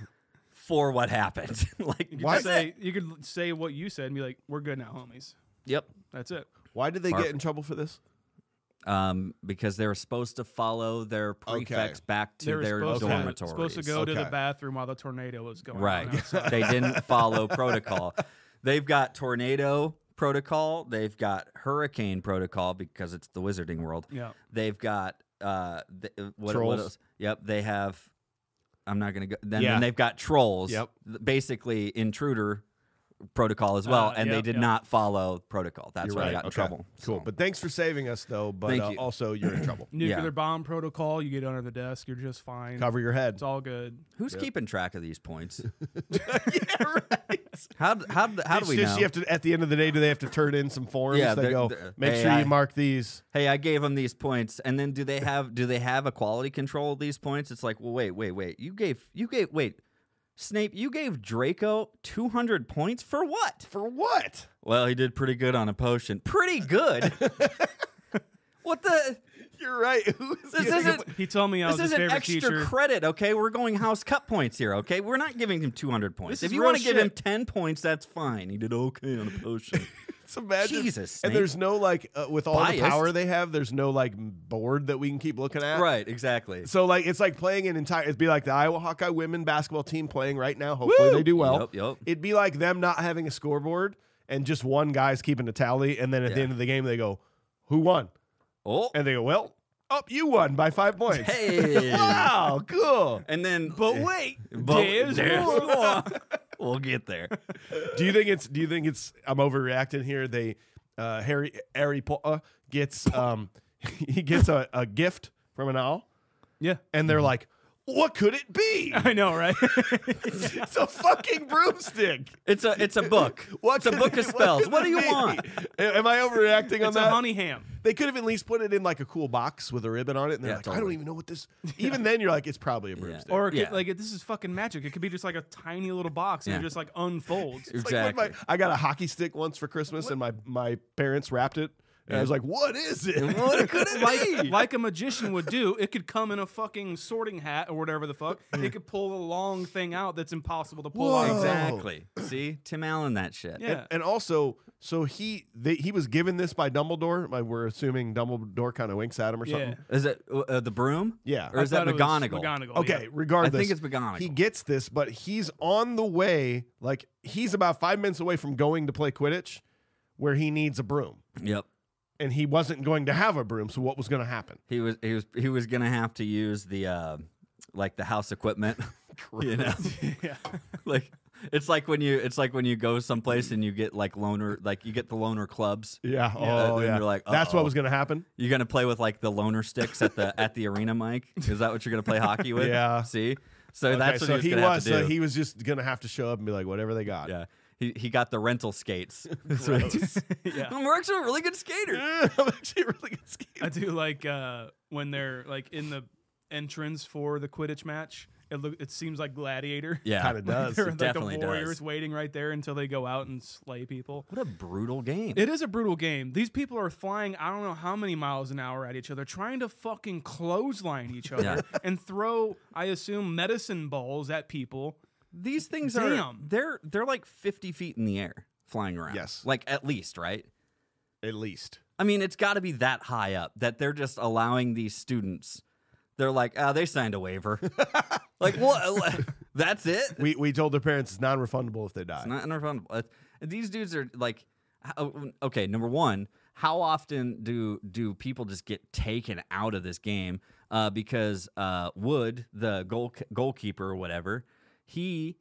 For what happened. You could say what you said and be like, "We're good now, homies." Yep. That's it. Why did they get in trouble for this? Because they were supposed to follow their prefects back to their dormitories. Supposed to go to the bathroom while the tornado was going on. Right. They didn't follow protocol. They've got tornado protocol. They've got hurricane protocol because it's the wizarding world. Yeah. They've got what Trolls. else? Yep. They have. I'm not going to go. Then they've got trolls. Yep. Basically, intruder protocol as well, and they did not follow protocol. That's why they got in trouble. Cool. So. But thanks for saving us, though. But Thank you. Also, you're in trouble. Nuclear bomb protocol. You get under the desk. You're just fine. Cover your head. It's all good. Who's keeping track of these points? Yeah, right. How do we know? You have to, at the end of the day, do they have to turn in some forms? Yeah, they go, make hey, sure you mark these. Hey, I gave them these points, and then do they have a quality control of these points? It's like, well, wait. Wait, Snape, you gave Draco 200 points for what? For what? Well, he did pretty good on a potion. Pretty good. What the? You're right. He told me I was This his isn't favorite extra teacher. credit, okay? We're going house cut points here, okay? We're not giving him 200 points. This If is you real want to give him shit. 10 points, that's fine. He did okay on a potion. Imagine. Jesus, And Snape. there's no with all Biased. the power they have, there's no board that we can keep looking at. Right, exactly. So it's like playing an entire. It'd be like the Iowa Hawkeye women basketball team playing right now. Hopefully they do well. Yep. It'd be like them not having a scoreboard and just one guy's keeping a tally, and then at the end of the game they go, "Who won?" Oh, And they go, "Well, you won by 5 points." hey. Wow, cool. And then, But wait, there's more. more. We'll get there. Do you think it's? I'm overreacting here. They Harry Potter gets he gets a gift from an owl, Yeah. and they're like, "What could it be?" I know, right? It's a fucking broomstick. It's a book. What It's a book of spells. What do you want? want? Am I overreacting on It's a that? honey ham. They could have at least put it in a cool box with a ribbon on it, and they're Yeah, like, I totally. don't even know what this. Even then, you're like, it's probably a broomstick. Or it Yeah. could, this is fucking magic. It could be just like a tiny little box and Yeah. it just unfolds. It's like when I got a hockey stick once for Christmas, and my parents wrapped it, and I was like, "What is it?" What could it be? like a magician would do. It could come in a fucking sorting hat or whatever the fuck. It could pull a long thing out that's impossible to pull Whoa. out. Exactly. See, Tim Allen, that shit. Yeah. And also, so he was given this by Dumbledore. We're assuming Dumbledore kind of winks at him or something. Yeah. Is it the broom? Yeah. Or is that thought it was McGonagall? McGonagall, Okay, yeah. regardless. I think it's McGonagall. He gets this, but he's on the way. He's about 5 minutes away from going to play Quidditch, where he needs a broom. Yep. And he wasn't going to have a broom, so what was going to happen? He was gonna have to use the like the house equipment. You know, Yeah. like it's like when you go someplace and you get like you get the loaner clubs. Yeah. And you're like, that's what uh-oh. was going to happen. You're gonna play with like the loner sticks at the arena, Mike. Is that what you're gonna play hockey with? Yeah. See, so that's what he was gonna have to do. So he was just going to have to show up and be like, whatever they got. Yeah. He got the rental skates. Yeah. We're actually a really good skater. I'm actually a really good skater. I do like when they're like in the entrance for the Quidditch match. It seems like Gladiator. Yeah, Kind of does. They're It like definitely the warriors does. waiting right there until they go out and slay people. What a brutal game. It is a brutal game. These people are flying I don't know how many miles an hour at each other, trying to fucking clothesline each other Yeah. and throw, I assume, medicine balls at people. These things Damn. they're like 50 feet in the air flying around. Yes. Like at least, right? At least. I mean, it's got to be that high up that they're just allowing these students. They're like, they signed a waiver. Like, what? That's it? We told their parents it's non-refundable if they die. It's not unrefundable. These dudes are like, okay, number one, how often do people just get taken out of this game because Wood, the goalkeeper or whatever, he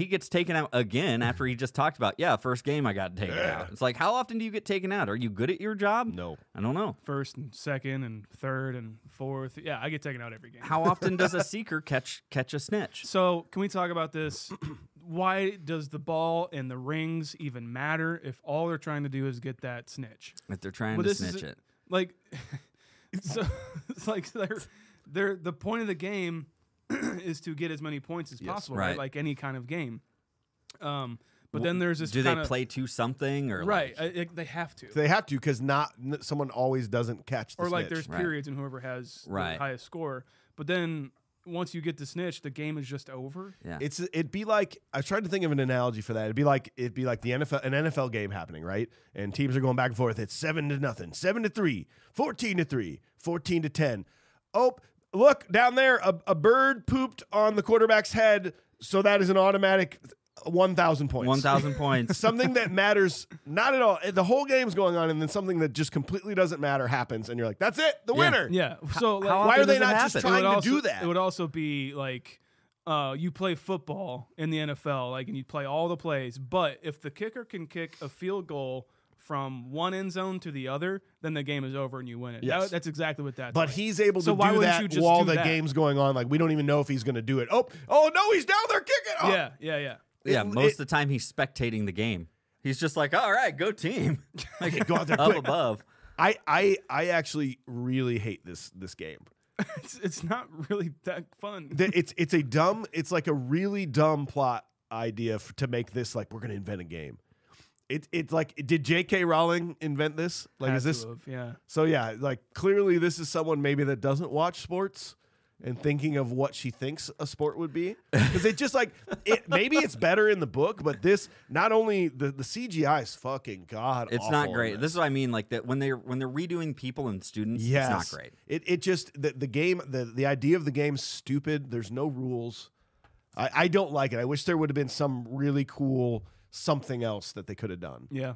gets taken out again after he just talked about, first game I got taken out. It's like, how often do you get taken out? Are you good at your job? No. I don't know. First and second and third and fourth. Yeah, I get taken out every game. How often does a seeker catch a snitch? So can we talk about this? Why does the ball and the rings even matter if all they're trying to do is get that snitch? If they're trying Well, to this is snitch it. Like, so it's like they're the point of the game is to get as many points as possible, right? right. Like any kind of game. But then there's this. Do they kinda, play to something or right? Like, They have to. They have to because someone always doesn't catch the Or like snitch. there's Right. periods and whoever has Right. the highest score. But then once you get the snitch, the game is just over. yeah. It'd be like I tried to think of an analogy for that. It'd be like the NFL, an NFL game happening, right? And teams are going back and forth. It's 7-0, 7-3, 14-3, 14-10. Oh, look down there, a bird pooped on the quarterback's head, so that is an automatic 1,000 points. 1,000 points. Something that matters not at all. The whole game's going on, and then something that just completely doesn't matter happens, and you're like, "That's it, the winner." Yeah. So like, how Why often are they does it not just happen? trying to also, do that? It would also be like you play football in the NFL, like, and you play all the plays. But if the kicker can kick a field goal from one end zone to the other, then the game is over and you win it. Yes. That's exactly what that's But like. he's able So to why do wouldn't that you just while do the that? game's going on. Like we don't even know if he's going to do it. Oh no, he's down there kicking. Oh. Yeah. Yeah, most of the time he's spectating the game. He's just like, all right, go team. Like, Go out there up quick. above. I actually really hate this game. It's not really that fun. It's like a really dumb plot idea to make this like we're going to invent a game. It's like, did J.K. Rowling invent this? Like, Had is this? to have, yeah. So yeah, like clearly this is someone maybe that doesn't watch sports and thinking of what she thinks a sport would be. Because it just like maybe it's better in the book, but this not only the CGI is fucking god. It's not great. This is what I mean. Like that when they're redoing people and students, Yes. it's not great. It just the game the idea of the game's stupid. There's no rules. I don't like it. I wish there would have been some really cool something else that they could have done. Yeah.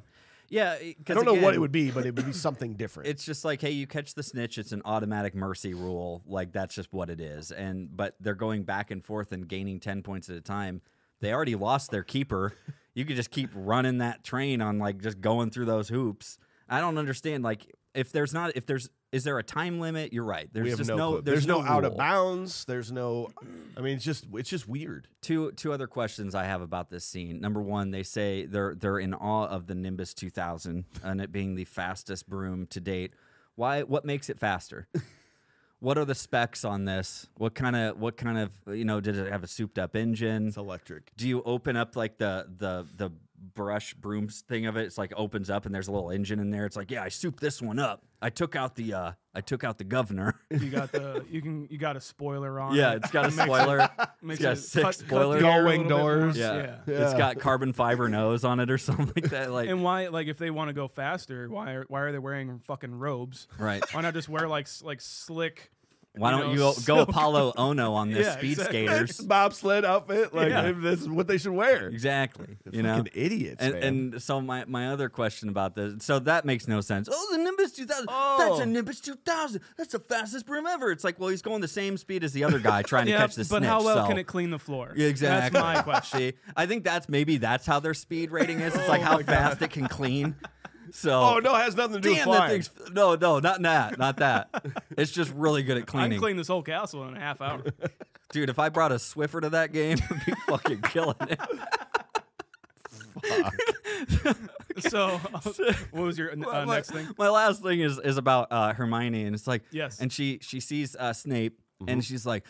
Yeah, I don't know what it would be, but it would be something different. It's just like, hey, you catch the snitch, it's an automatic mercy rule. Like that's just what it is. But they're going back and forth and gaining 10 points at a time. They already lost their keeper. You could just keep running that train on like just going through those hoops. I don't understand. Like is there a time limit? You're right. We There's have just clue. no There's no out of rule. bounds. There's no. I mean, it's just weird. Two other questions I have about this scene. Number one, they say they're in awe of the Nimbus 2000 and it being the fastest broom to date. What makes it faster? What are the specs on this? What kind of did it have a souped up engine? It's electric. Do you open up like the brush brooms thing of it? It's like opens up and there's a little engine in there. It's like, yeah, I souped this one up. I took out the governor. You got a spoiler on. Yeah, it. it's got a spoiler. Makes got it 6 cut spoilers. the air a Gull-wing little bit more. doors. Yeah. Yeah. It's got carbon fiber nose on it or something like that. Like, And why, like, if they want to go faster, why are they wearing fucking robes? right. Why not just wear like slick, Why don't you go Apollo Ono on this speed skaters? Bobsled outfit. Like, maybe this is what they should wear. Exactly. Fucking idiots, and so my other question about this, so that makes no sense. Oh, the Nimbus 2000. That's a Nimbus 2000. That's the fastest broom ever. It's like, well, he's going the same speed as the other guy trying to catch the snitch. But how well can it clean the floor? Yeah, exactly. That's my question. See, I think that's how their speed rating is. It's like how fast it can clean. So, no, it has nothing to do with damn, flying. that thing's no, not that. It's just really good at I cleaning. can clean this whole castle in a half hour. Dude, if I brought a Swiffer to that game, I'd be fucking killing it. So, what was your next thing? My last thing is about Hermione, and it's like, yes, and she sees Snape, and she's like,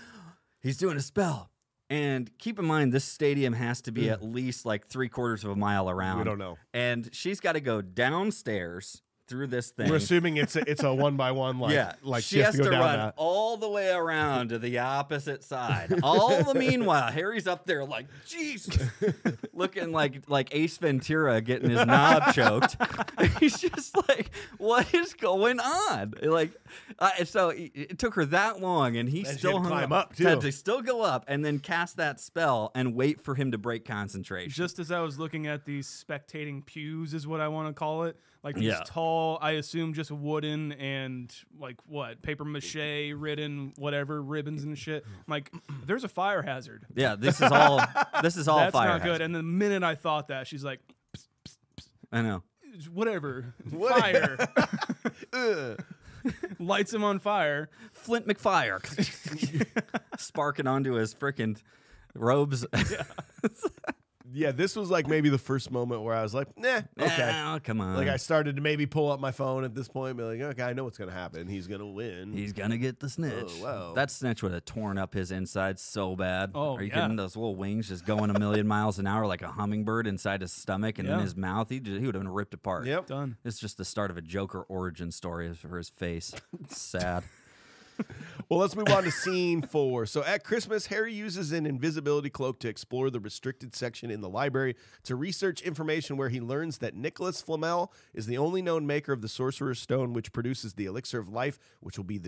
he's doing a spell. And keep in mind, this stadium has to be at least like 3/4 of a mile around. We don't know. And she's got to go downstairs through this thing. We're assuming it's a 1x1. Like she has to run that. all the way around to the opposite side. All the meanwhile, Harry's up there like, Jesus, looking like Ace Ventura getting his knob choked. He's just like, what is going on? Like, so it took her that long, and he still climb up too. Had to still go up and then cast that spell and wait for him to break concentration. Just as I was looking at these spectating pews, is what I want to call it. Like these tall, I assume just wooden and like what, paper mache ridden, whatever, ribbons and shit. I'm like, there's a fire hazard. Yeah, this is all That's fire not hazard. good. And the minute I thought that, she's like, psst, psst, psst. I know. Whatever. Fire. Lights him on fire. Flint McFire. Sparking onto his frickin' robes. Yeah, this was like maybe the first moment where I was like, nah, okay. Oh, come on. Like I started to maybe pull up my phone at this point and be like, okay, I know what's going to happen. He's going to win. He's going to get the snitch. Oh, wow. That snitch would have torn up his insides so bad. Oh, Are you yeah. kidding? Those little wings just going a million miles an hour like a hummingbird inside his stomach and in his mouth. He would have been ripped apart. Yep. Done. It's just the start of a Joker origin story for his face. It's sad. Well, let's move on to scene 4. So at Christmas, Harry uses an invisibility cloak to explore the restricted section in the library to research information where he learns that Nicholas Flamel is the only known maker of the Sorcerer's Stone, which produces the elixir of life, which will make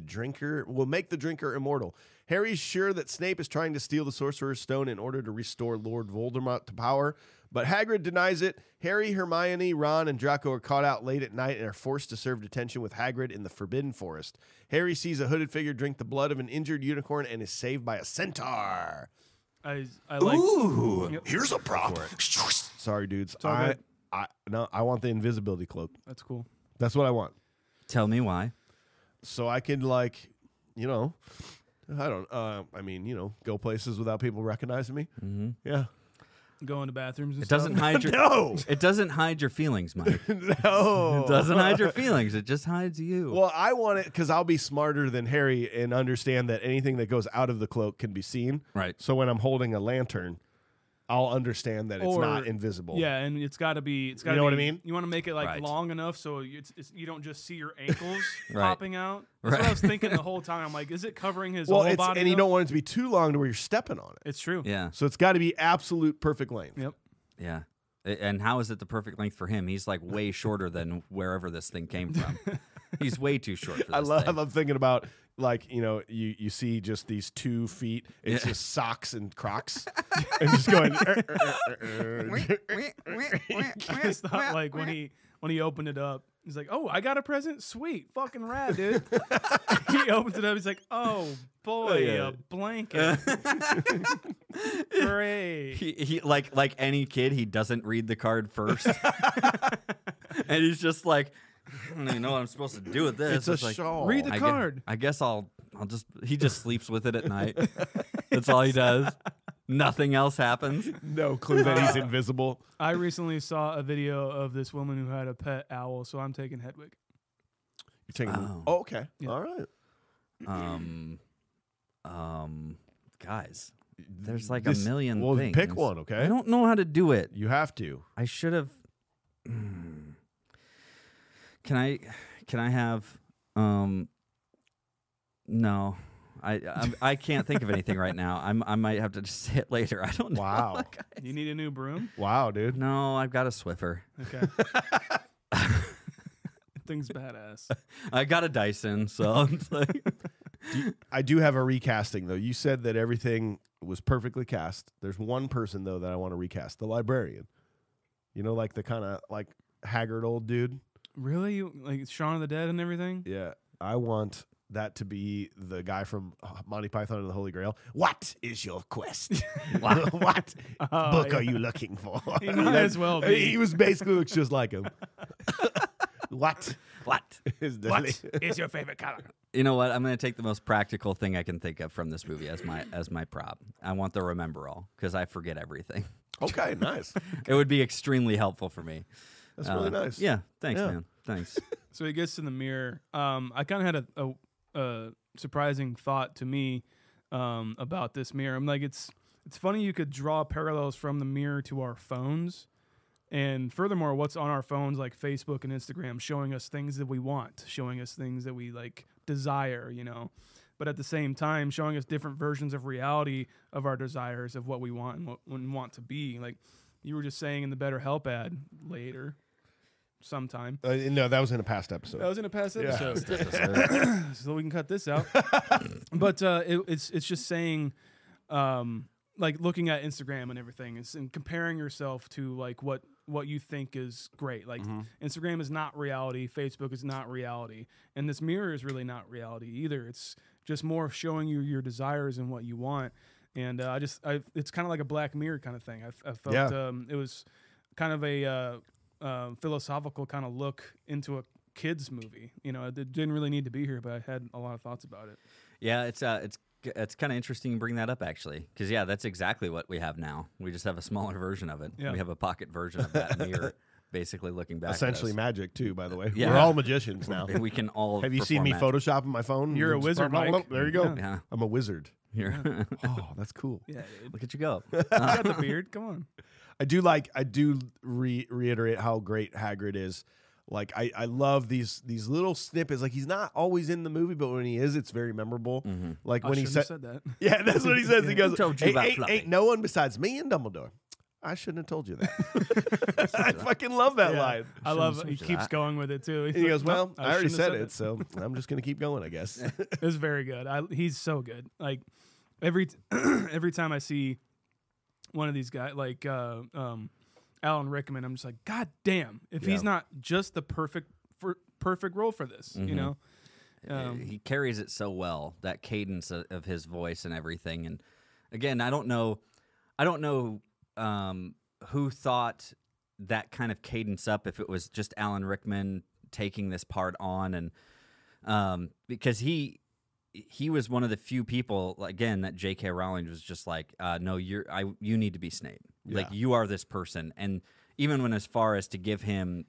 the drinker immortal. Harry's sure that Snape is trying to steal the Sorcerer's Stone in order to restore Lord Voldemort to power, but Hagrid denies it. Harry, Hermione, Ron, and Draco are caught out late at night and are forced to serve detention with Hagrid in the Forbidden Forest. Harry sees a hooded figure drink the blood of an injured unicorn and is saved by a centaur. I like. Ooh, here's a prop. Sorry, dudes. I want the invisibility cloak. That's cool. That's what I want. Tell me why. So I can I don't. Go places without people recognizing me. Mm-hmm. Yeah. Go into bathrooms and It doesn't hide your It doesn't hide your feelings, Mike. No. It doesn't hide your feelings. It just hides you. Well, I want it because I'll be smarter than Harry and understand that anything that goes out of the cloak can be seen. Right. So when I'm holding a lantern, I'll understand that it's Or- not invisible. Yeah, and it's got to be. It's got. You know what I mean? You want to make it like Right. long enough so you don't just see your ankles Right. popping out. That's what I was thinking the whole time. I'm like, is it covering his whole body? and you though? don't want it to be too long to where you're stepping on it. It's true. yeah. So it's got to be absolute perfect length. Yep. Yeah. And how is it the perfect length for him? He's like way shorter than wherever this thing came from. He's way too short for this thing. I'm thinking about you see just these 2 feet. It's just socks and Crocs, and just going. I just thought like when he opened it up, he's like, "Oh, I got a present. Sweet, fucking rad, dude." He opens it up. He's like, "Oh boy, a blanket. Great." He like any kid, he doesn't read the card first, and he's just like, I don't even know what I'm supposed to do with this. It's a like, shawl. Read the card. I guess I'll just. He just sleeps with it at night. That's all he does. Nothing else happens. No clue that he's invisible. I recently saw a video of this woman who had a pet owl, so I'm taking Hedwig. You're taking. Oh. Oh, okay. Yeah. All right. Guys, there's like This- a million well, things. pick one, okay? I don't know how to do it. You have to. I should have. Can I have? No, I can't think of anything right now. I might have to just say it later. I don't know. Wow. You need a new broom? Wow, dude. No, I've got a Swiffer. Okay. Thing's badass. I got a Dyson, so it's like I do have a recasting, though. You said that everything was perfectly cast. There's one person, though, that I want to recast. The librarian. You know, like the kind of like haggard old dude. Really? Like Shaun of the Dead and everything? Yeah. I want that to be the guy from Monty Python and the Holy Grail. What is your quest? What book are you looking for? He might as well be. He was basically looks just like him. What is your favorite color? You know what? I'm going to take the most practical thing I can think of from this movie as my prop. I want the remember all because I forget everything. Okay, nice. It would be extremely helpful for me. That's really nice. Yeah, thanks, man. Thanks. So he gets to the mirror. I kind of had a surprising thought to me about this mirror. I'm like, it's funny you could draw parallels from the mirror to our phones. And furthermore, what's on our phones like Facebook and Instagram showing us things that we want, showing us things that we like desire, you know. But at the same time, showing us different versions of reality of our desires of what we want and what we want to be. Like you were just saying in the BetterHelp ad later. Sometime. No, that was in a past episode. That was in a past episode. So we can cut this out. But it's just saying, like looking at Instagram and everything, and comparing yourself to like what you think is great. Like Instagram is not reality. Facebook is not reality. And this mirror is really not reality either. It's just more showing you your desires and what you want. And it's kind of like a Black Mirror kind of thing. I felt it was kind of a philosophical kind of look into a kids movie. You know, it didn't really need to be here, but I had a lot of thoughts about it. Yeah, it's kind of interesting you bring that up actually, because that's exactly what we have now. We just have a smaller version of it. Yeah. We have a pocket version of that mirror, basically looking back. Essentially at us. magic too, by the way. Yeah. We're all magicians now. We can all. Have you seen me Photoshop on my phone? You're a wizard, Mike. There you go. Yeah. I'm a wizard. Here. Oh, that's cool. Yeah, Look at you go. you got the beard. Come on. I do reiterate how great Hagrid is. Like I love these little snippets. Like he's not always in the movie, but when he is, it's very memorable. Mm-hmm. Like I when he said that. yeah, that's what he says. He goes, Who told you about Fluffy? ain't no one besides me and Dumbledore. I shouldn't have told you that. I fucking love that line. I love have he told you keeps that. going with it too. And he goes, well, I already shouldn't have said it, so I'm just gonna keep going, I guess. It was very good. He's so good. Like every time I see one of these guys, like Alan Rickman, I'm just like, God damn! If he's not just the perfect role for this, you know. He carries it so well, that cadence of his voice and everything. And again, I don't know who thought that kind of cadence up, if it was just Alan Rickman taking this part on, and because he was one of the few people, again, that J.K. Rowling was just like, no, you need to be Snape. Yeah. Like, you are this person. And even when as far as to give him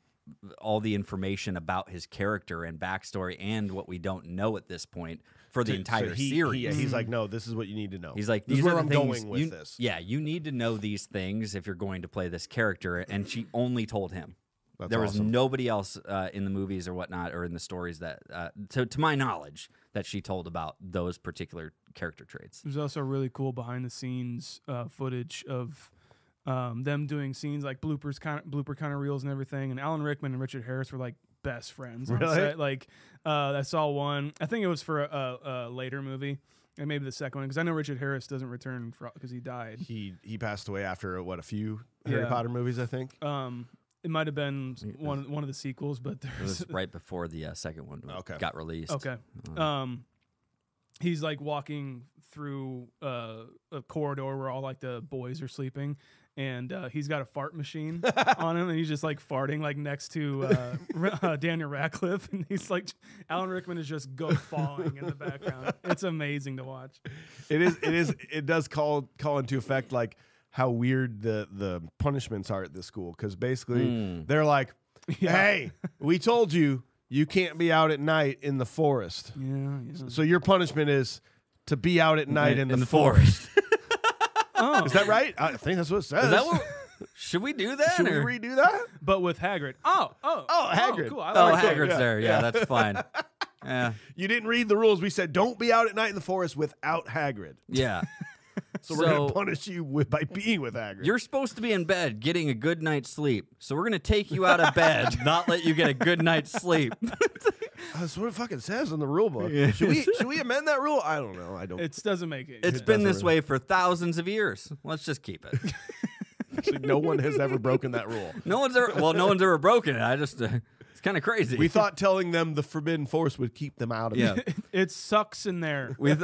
all the information about his character and backstory and what we don't know at this point for the entire series. He's like, no, this is what you need to know. He's like, this these is where are I'm the things going with this. Yeah, you need to know these things if you're going to play this character. And she only told him. That's there was awesome. nobody else in the movies or whatnot, or in the stories that, to my knowledge, that she told about those particular character traits. There's also really cool behind the scenes footage of them doing scenes like blooper kind of reels and everything. And Alan Rickman and Richard Harris were like best friends. On set. Like I saw one. I think it was for a later movie, and maybe the second one, because I know Richard Harris doesn't return because he died. He passed away after a few Harry Potter movies, I think. It might have been one of the sequels, but It was right before the second one got released. Okay. He's like walking through a corridor where all like the boys are sleeping, and he's got a fart machine on him, and he's just like farting like next to Daniel Radcliffe, and he's like, Alan Rickman is just falling in the background. It's amazing to watch. It does call into effect like how weird the punishments are at this school, because basically they're like, hey, we told you can't be out at night in the forest. Yeah. So your punishment is to be out at night in the forest. Oh, Is that right? I think that's what it says. Is that what? Should we do that? Should we redo that? but with Hagrid. Oh, Hagrid. cool. I Oh, like that. Hagrid's there. Yeah, that's fine. Yeah. You didn't read the rules. We said don't be out at night in the forest without Hagrid. Yeah. So we're going to punish you by being with Hagrid. You're supposed to be in bed getting a good night's sleep. So we're going to take you out of bed, not let you get a good night's sleep. That's what it fucking says in the rule book. Should we amend that rule? I don't know. I don't. It doesn't make it. It's been this way for thousands of years. Let's just keep it. Actually, no one has ever broken that rule. No one's ever broken it. I just it's kind of crazy. We thought telling them the Forbidden Forest would keep them out of it. It sucks in there. we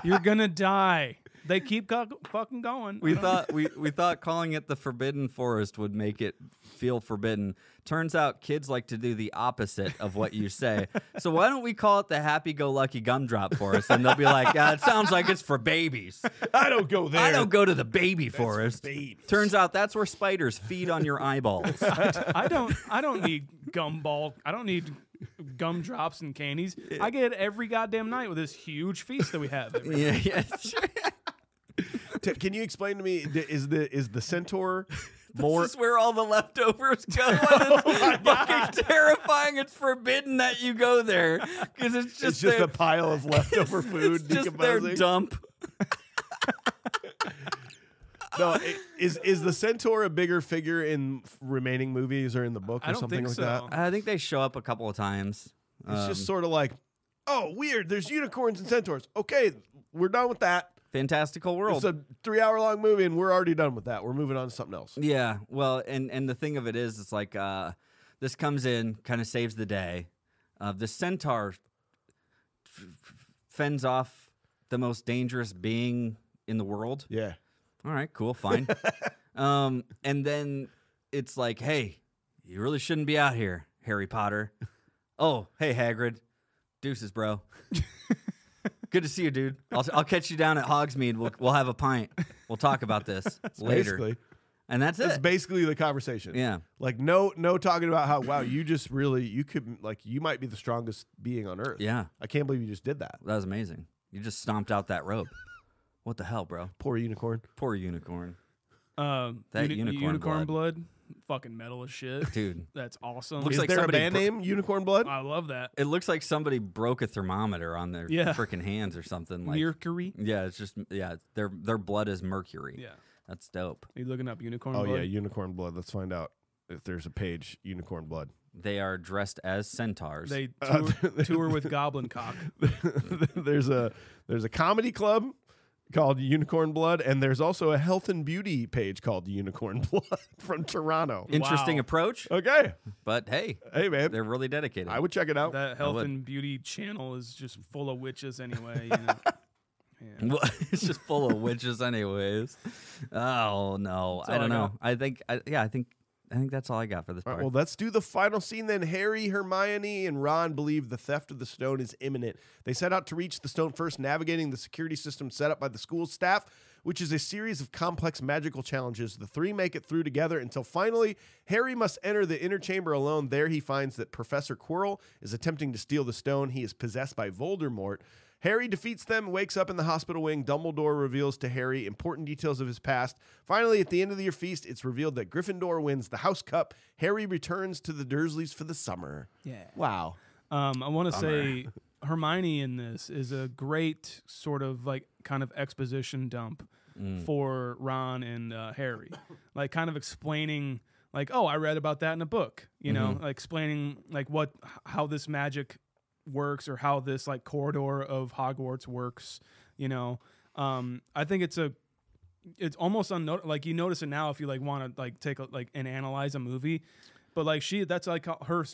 You're gonna die. They keep fucking going. we thought calling it the Forbidden Forest would make it feel forbidden. Turns out kids like to do the opposite of what you say. So why don't we call it the Happy-Go-Lucky Gumdrop Forest? And they'll be like, yeah, it sounds like it's for babies. I don't go there. I don't go to the baby forest. babies. Turns out that's where spiders feed on your eyeballs. I don't need gumball. I don't need gumdrops and candies. I get it every goddamn night with this huge feast that we have. Yeah. Can you explain to me? Is the centaur more? This is where all the leftovers go. It's fucking terrifying. It's forbidden that you go there because it's just a pile of leftover food It's just their decomposing. dump. No, is the centaur a bigger figure in remaining movies or in the book or I don't something think like so. that? I think they show up a couple of times. It's just sort of like, oh, weird. There's unicorns and centaurs. Okay, we're done with that. Fantastical World. It's a 3-hour-long movie, and we're already done with that. We're moving on to something else. Yeah, well, and the thing of it is, it's like this comes in, kind of saves the day. The centaur fends off the most dangerous being in the world. Yeah. All right, cool, fine. And then it's like, hey, you really shouldn't be out here, Harry Potter. Oh, hey, Hagrid. Deuces, bro. Good to see you, dude. I'll catch you down at Hogsmeade. We'll have a pint. We'll talk about this later. Basically. And that's That's it. basically the conversation. Yeah. Like no talking about how, wow, you just really, you could, like, you might be the strongest being on earth. Yeah. I can't believe you just did that. That was amazing. You just stomped out that rope. What the hell, bro? Poor unicorn. Poor unicorn. That unicorn unicorn blood. Fucking metal as shit. Dude. That's awesome. Looks Is like there a somebody band name, Unicorn Blood? I love that. It looks like somebody broke a thermometer on their Yeah. freaking hands or something. Like, Mercury. yeah, it's just, their blood is mercury. Yeah. That's dope. Are you looking up unicorn Oh, blood? yeah, Unicorn Blood. Let's find out if there's a page, Unicorn Blood. They are dressed as centaurs. They tour with Goblin Cock. There's a comedy club called Unicorn Blood, and there's also a health and beauty page called Unicorn Blood from Toronto. Interesting Wow. approach, Okay. but hey, Man. they're really dedicated. I would check it out. That health would. and beauty channel is just full of witches anyway. You know? Yeah. Well, it's just full of witches, anyways. Oh no, That's I all don't I know. I think that's all I got for this All part. right, well, let's do the final scene then. Harry, Hermione, and Ron believe the theft of the stone is imminent. They set out to reach the stone first, navigating the security system set up by the school staff, which is a series of complex magical challenges. The three make it through together until finally Harry must enter the inner chamber alone. There he finds that Professor Quirrell is attempting to steal the stone. He is possessed by Voldemort. Harry defeats them, wakes up in the hospital wing. Dumbledore reveals to Harry important details of his past. Finally, at the end of the year feast, it's revealed that Gryffindor wins the House Cup. Harry returns to the Dursleys for the summer. Yeah. Wow. I want to say Hermione in this is a great sort of like kind of exposition dump for Ron and Harry, like kind of explaining like, oh, I read about that in a book, you know, like explaining like how this magic works or how this like corridor of Hogwarts works, you know. I think it's almost like you notice it now if you like want to like take and analyze a movie. But like that's like her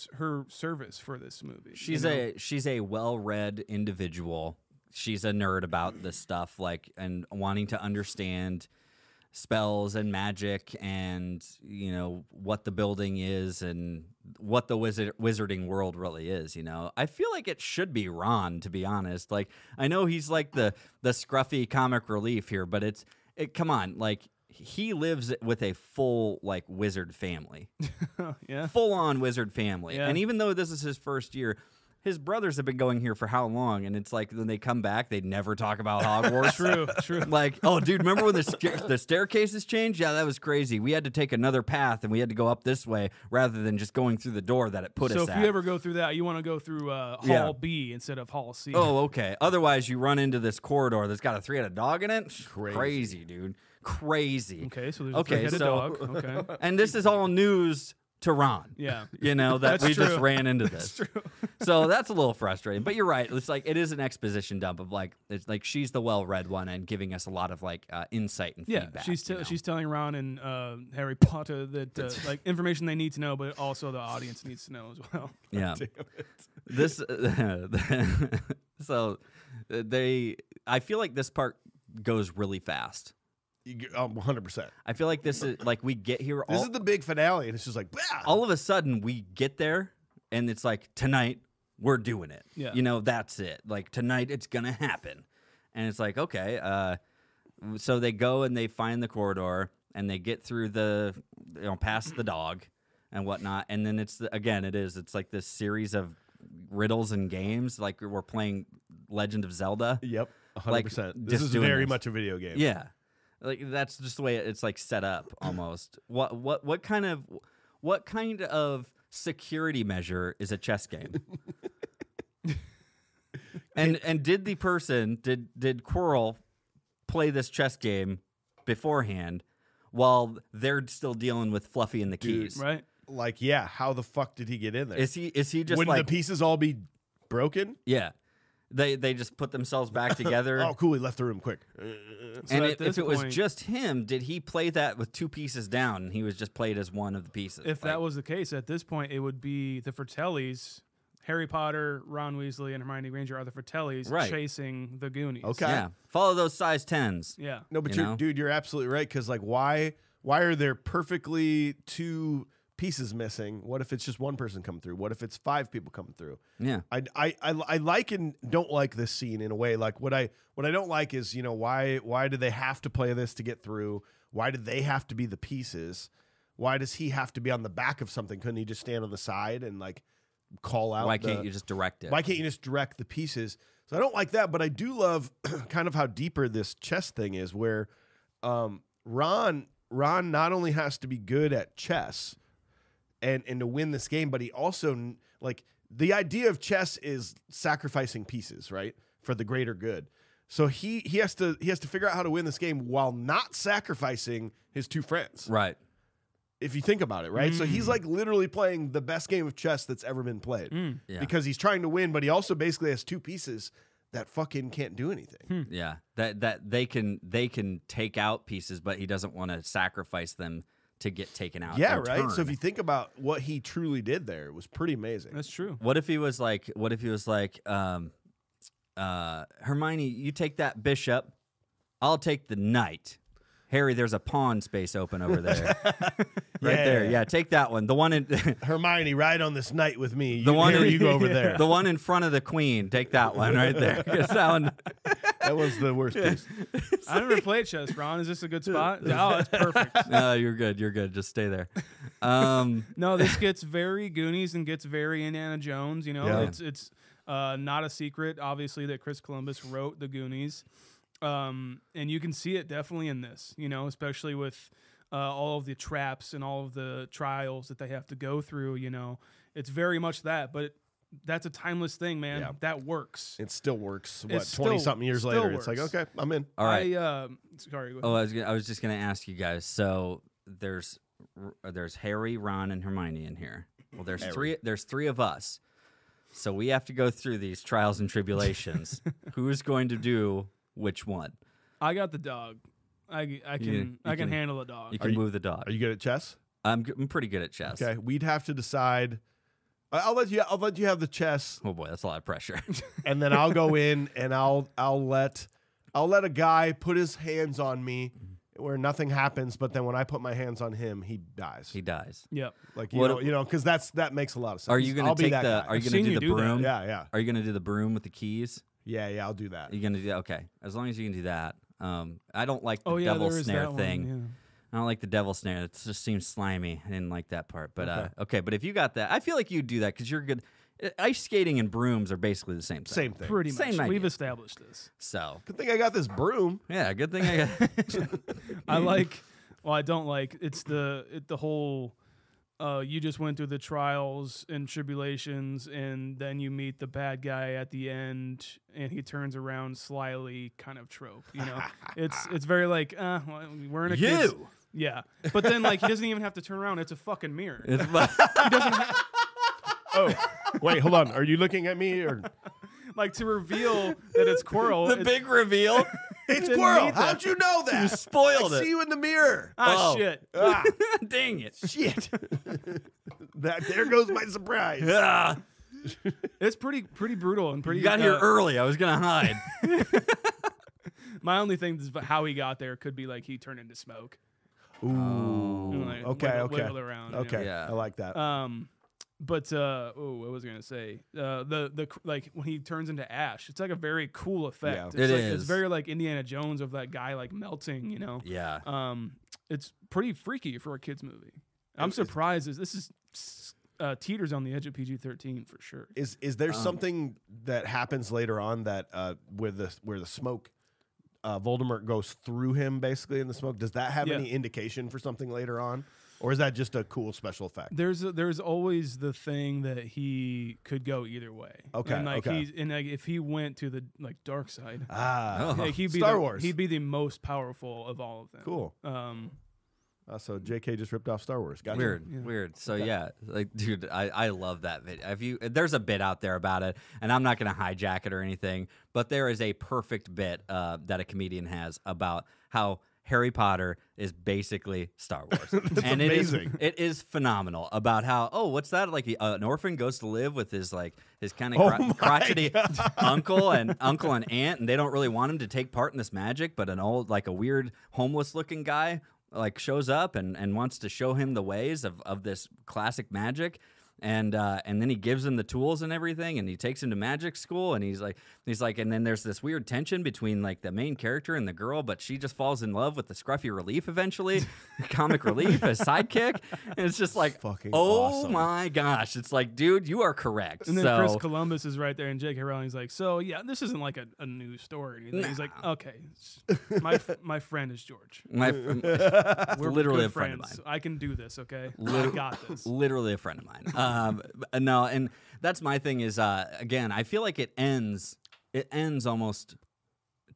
service for this movie. She's a well-read individual. She's a nerd about this stuff, like, and wanting to understand spells and magic and, you know, what the building is and what the wizarding world really is, you know. I feel like it should be Ron, to be honest. Like, I know he's like the scruffy comic relief here, but come on, like, he lives with a full, like, wizard family. Yeah. Full-on wizard family. Yeah. And even though this is his first year, his brothers have been going here for how long? And it's like when they come back, they never talk about Hogwarts. True. Like, oh, dude, remember when the staircases changed? Yeah, that was crazy. We had to take another path, and we had to go up this way rather than just going through the door that it put us So at. if you ever go through that, you want to go through Hall B instead of Hall C. Oh, okay. Otherwise, you run into this corridor that's got a three-headed dog in it. Crazy, dude. Crazy. Okay, so there's a three-headed dog. Okay. And this is all news to Ron. Yeah. You know, that That's we just true. ran into this. That's true. So that's a little frustrating. But you're right. It's like it is an exposition dump of like it's like she's the well-read one and giving us a lot of like insight and Yeah, feedback. she's telling Ron and Harry Potter that like information they need to know, but also the audience needs to know as well. Yeah. This so I feel like this part goes really fast. 100%. I feel like this is like we get here. This is the big finale, and it's just like, all of a sudden we get there, and it's like tonight we're doing it. Yeah. You know, that's it. Like tonight it's gonna happen, and it's like okay. So they go and they find the corridor, and they get through past the dog and whatnot, and then it's like this series of riddles and games, like we're playing Legend of Zelda. Yep, 100%. Like, this just is doing very this. much a video game. Yeah. Like that's just the way it's like set up almost. What kind of security measure is a chess game? and did the person did Quirrell play this chess game beforehand while they're still dealing with Fluffy and the keys? Right? Like, yeah, how the fuck did he get in there? Is he just Wouldn't like the pieces all be broken? yeah? They just put themselves back together. Oh, cool. He left the room quick. And if it was just him, did he play that with two pieces down and he was just played as one of the pieces? If that was the case, at this point, it would be the Fratellis. Harry Potter, Ron Weasley, and Hermione Granger are the Fratellis chasing the Goonies. Okay. Yeah, follow those size 10s. Yeah. No, but You know? you're absolutely right. Because like, why are there perfectly two pieces missing? What if it's just one person coming through? What if it's 5 people coming through? Yeah. I like and don't like this scene in a way. Like what I don't like is, you know, why do they have to play this to get through? Why do they have to be the pieces? Why does he have to be on the back of something? Couldn't he just stand on the side and like call out? Why can't you just direct it? Why can't you just direct the pieces? So I don't like that, but I do love kind of how deeper this chess thing is, where Ron not only has to be good at chess and to win this game, but he also, like, the idea of chess is sacrificing pieces, right, for the greater good. So he has to figure out how to win this game while not sacrificing his 2 friends. Right. If you think about it, right? So he's like literally playing the best game of chess that's ever been played Yeah. because he's trying to win, but he also basically has 2 pieces that fucking can't do anything. Yeah. That they can take out pieces, but he doesn't want to sacrifice them to get taken out. Yeah, in right. turn. So if you think about what he truly did there, it was pretty amazing. That's true. What if he was like Hermione, you take that bishop, I'll take the knight. Harry, there's a pawn space open over there. Right there. Yeah, take that one. The one in Hermione, ride on this knight with me. The one you go over there. The one in front of the queen. Take that one right there. 'Cause that one That was the worst piece. I never played chess, Ron. Is this a good spot? Oh, that's perfect. No, you're good. You're good. Just stay there. No, this gets very Goonies and gets very Indiana Jones. You know, Yeah. it's not a secret, obviously, that Chris Columbus wrote the Goonies. And you can see it definitely in this, you know, especially with all of the traps and all of the trials that they have to go through, you know. It's very much that, but that's a timeless thing, man. Yeah. That works. It still works. It What, still- 20-something years still later? It's like, works. okay, I'm in. All right. Sorry. Go ahead. Oh, I was just gonna ask you guys. So there's Harry, Ron, and Hermione in here. Well, there's Harry. There's 3 of us. So we have to go through these trials and tribulations. Who's going to do which one? I got the dog. I can handle a dog. You can move the dog. Are you good at chess? I'm pretty good at chess. Okay, we'd have to decide. I'll let you have the chess, Oh boy, that's a lot of pressure. and then I'll go in and I'll let a guy put his hands on me where nothing happens, but then when I put my hands on him, he dies. He dies. Yep. Like What- you know, because that makes a lot of sense. Are you gonna I'll be take that the? guy. Are you I've gonna seen do you the do that. broom? Yeah. Are you gonna do the broom with the keys? Yeah. I'll do that. Are you gonna do that? Okay, as long as you can do that. I don't like the Oh yeah, devil there is snare that thing. one. I don't like the devil snare. It just seems slimy. I didn't like that part. But okay. But if you got that, I feel like you'd do that because you're good. Ice skating and brooms are basically the same thing. Same thing. Pretty Same much. idea. We've established this. So Good thing I got this broom. yeah, good thing I got. I like. Well, I don't like. It's the whole. You just went through the trials and tribulations, and then you meet the bad guy at the end, and he turns around slyly, kind of trope. You know, it's very like, well, we're in a kids, Yeah, but then like he doesn't even have to turn around. It's a fucking mirror. He doesn't. Oh, wait, hold on. Are you looking at me or? Like to reveal that it's Quirrell. The big reveal. It's Didn't Quirrell. need that. How'd you know that? You spoiled I it. see you in the mirror. Oh shit! Ah, Dang it. shit. There goes my surprise. Ah, It's pretty brutal and pretty. you got here early. I was gonna hide. My only thing is how he got there could be like he turned into smoke. Ooh. And, like, Okay. wiggled around. You know? Okay. Yeah. I like that. But what was I gonna say? The like when he turns into ash, it's like a very cool effect. Yeah. It's It like, is. It's very like Indiana Jones of that guy like melting. You know. Yeah. It's pretty freaky for a kids movie. I'm surprised. This is teeters on the edge of PG-13 for sure. Is there something that happens later on that where the smoke Voldemort goes through him basically in the smoke? Does that have any indication for something later on, or is that just a cool special effect? There's always the thing that he could go either way. Okay, And like okay. if he went to the like dark side, Oh. he'd be Star Wars. He'd be the most powerful of all of them. Cool. So JK just ripped off Star Wars. Gotcha. Weird. So yeah, like, dude, I love that video. There's a bit out there about it, and I'm not gonna hijack it or anything, but there is a perfect bit that a comedian has about how Harry Potter is basically Star Wars. And amazing. It is phenomenal about how, what's that? Like an orphan goes to live with his kind of crotchety uncle and aunt, and they don't really want him to take part in this magic, but an old, like a weird homeless looking guy like shows up and wants to show him the ways of this classic magic. And then he gives him the tools and everything, and he takes him to magic school, and he's like, and then there's this weird tension between like the main character and the girl, but she just falls in love with the scruffy relief eventually, comic relief as sidekick, and it's just like, fucking oh awesome. my gosh, it's like, dude, you are correct. And then so, Chris Columbus is right there, and J.K. Rowling's like, so yeah, this isn't like a new story or anything. He's like, okay, my friend is George. we're We're literally good a friend of friends. mine. I can do this, okay? I got this. Literally a friend of mine. No, and that's my thing is, again, I feel like it ends almost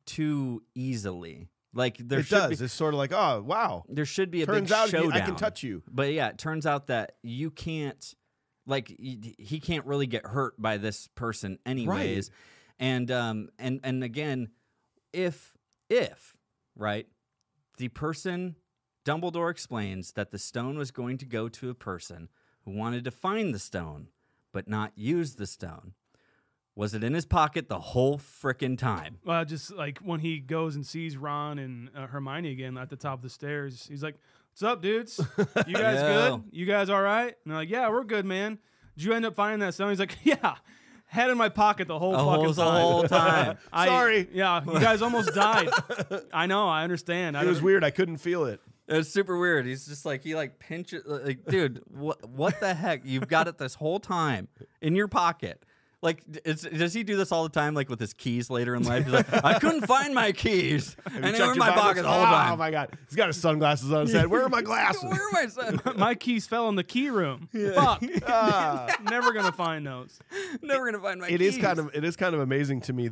too easily. Like there should be, It's sort of like, oh wow. there should be a Turns big out showdown. I can touch you. But yeah, it turns out that you can't, like, he can't really get hurt by this person anyways. And again, if right, the person, Dumbledore explains that the stone was going to go to a person who wanted to find the stone but not use the stone. Was it in his pocket the whole frickin' time? Well, just like when he goes and sees Ron and Hermione again at the top of the stairs, he's like, "What's up, dudes? You guys good? You guys all right?" And they're like, "Yeah, we're good, man. Did you end up finding that stone?" He's like, "Yeah, had in my pocket the whole fucking The whole time. Sorry. Yeah, you guys almost died. I know, I understand. It was weird. I couldn't feel it. It was super weird. He's just like, he like pinches, like, dude, what the heck? You've got it this whole time in your pocket. Like, does he do this all the time, like with his keys later in life? He's like, I couldn't find my keys, and they were in my pocket the whole time. Oh my god, he's got his sunglasses on his head. Where are my glasses? Where are my son? My keys fell in the key room. Fuck. Never gonna find those. Never gonna find my keys. It is kind of amazing to me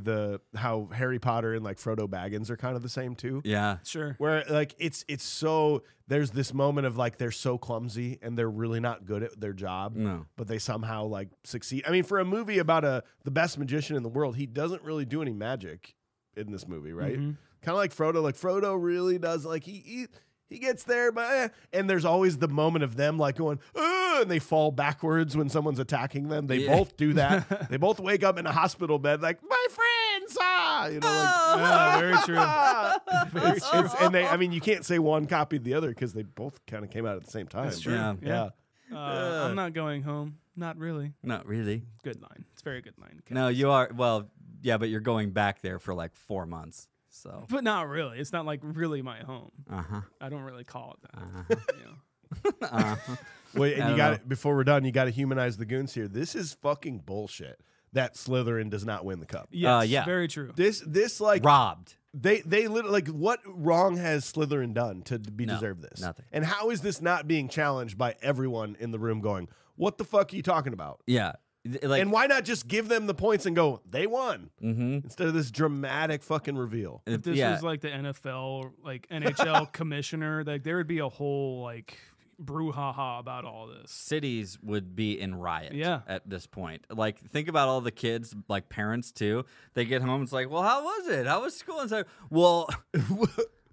how Harry Potter and like Frodo Baggins are kind of the same too. Yeah. Sure. Where like it's so there's this moment of like they're so clumsy and they're really not good at their job. No. But they somehow like succeed. I mean, for a movie about the best magician in the world, he doesn't really do any magic in this movie, right? Mm-hmm. Kind of like Frodo. Like Frodo really does like he gets there, but and there's always the moment of them like going, and they fall backwards when someone's attacking them. They both do that. They both wake up in a hospital bed like, my friends, you know, like Yeah, very true. and they, I mean, you can't say one copied the other because they both kind of came out at the same time. That's true. Yeah. Yeah. I'm not going home. Not really. Not really. Good line. It's a very good line. No, you are. Well, yeah, but you're going back there for like 4 months. So. But not really. It's not like really my home. Uh-huh. I don't really call it that. You know? Wait, and I you don't got know. it before we're done. You got to humanize the goons here. This is fucking bullshit. That Slytherin does not win the cup. Yes, yeah. very true. This like Robbed. they literally like what wrong has Slytherin done to be No, deserve this? nothing. And how is this not being challenged by everyone in the room? Going, what the fuck are you talking about? Yeah. Like, and why not just give them the points and go, they won, instead of this dramatic fucking reveal? If this was like the NFL or like NHL commissioner, like there would be a whole like brouhaha about all this. Cities would be in riot at this point. Like, think about all the kids, like parents too. They get home, it's like, well, how was it? How was school? And it's like, well,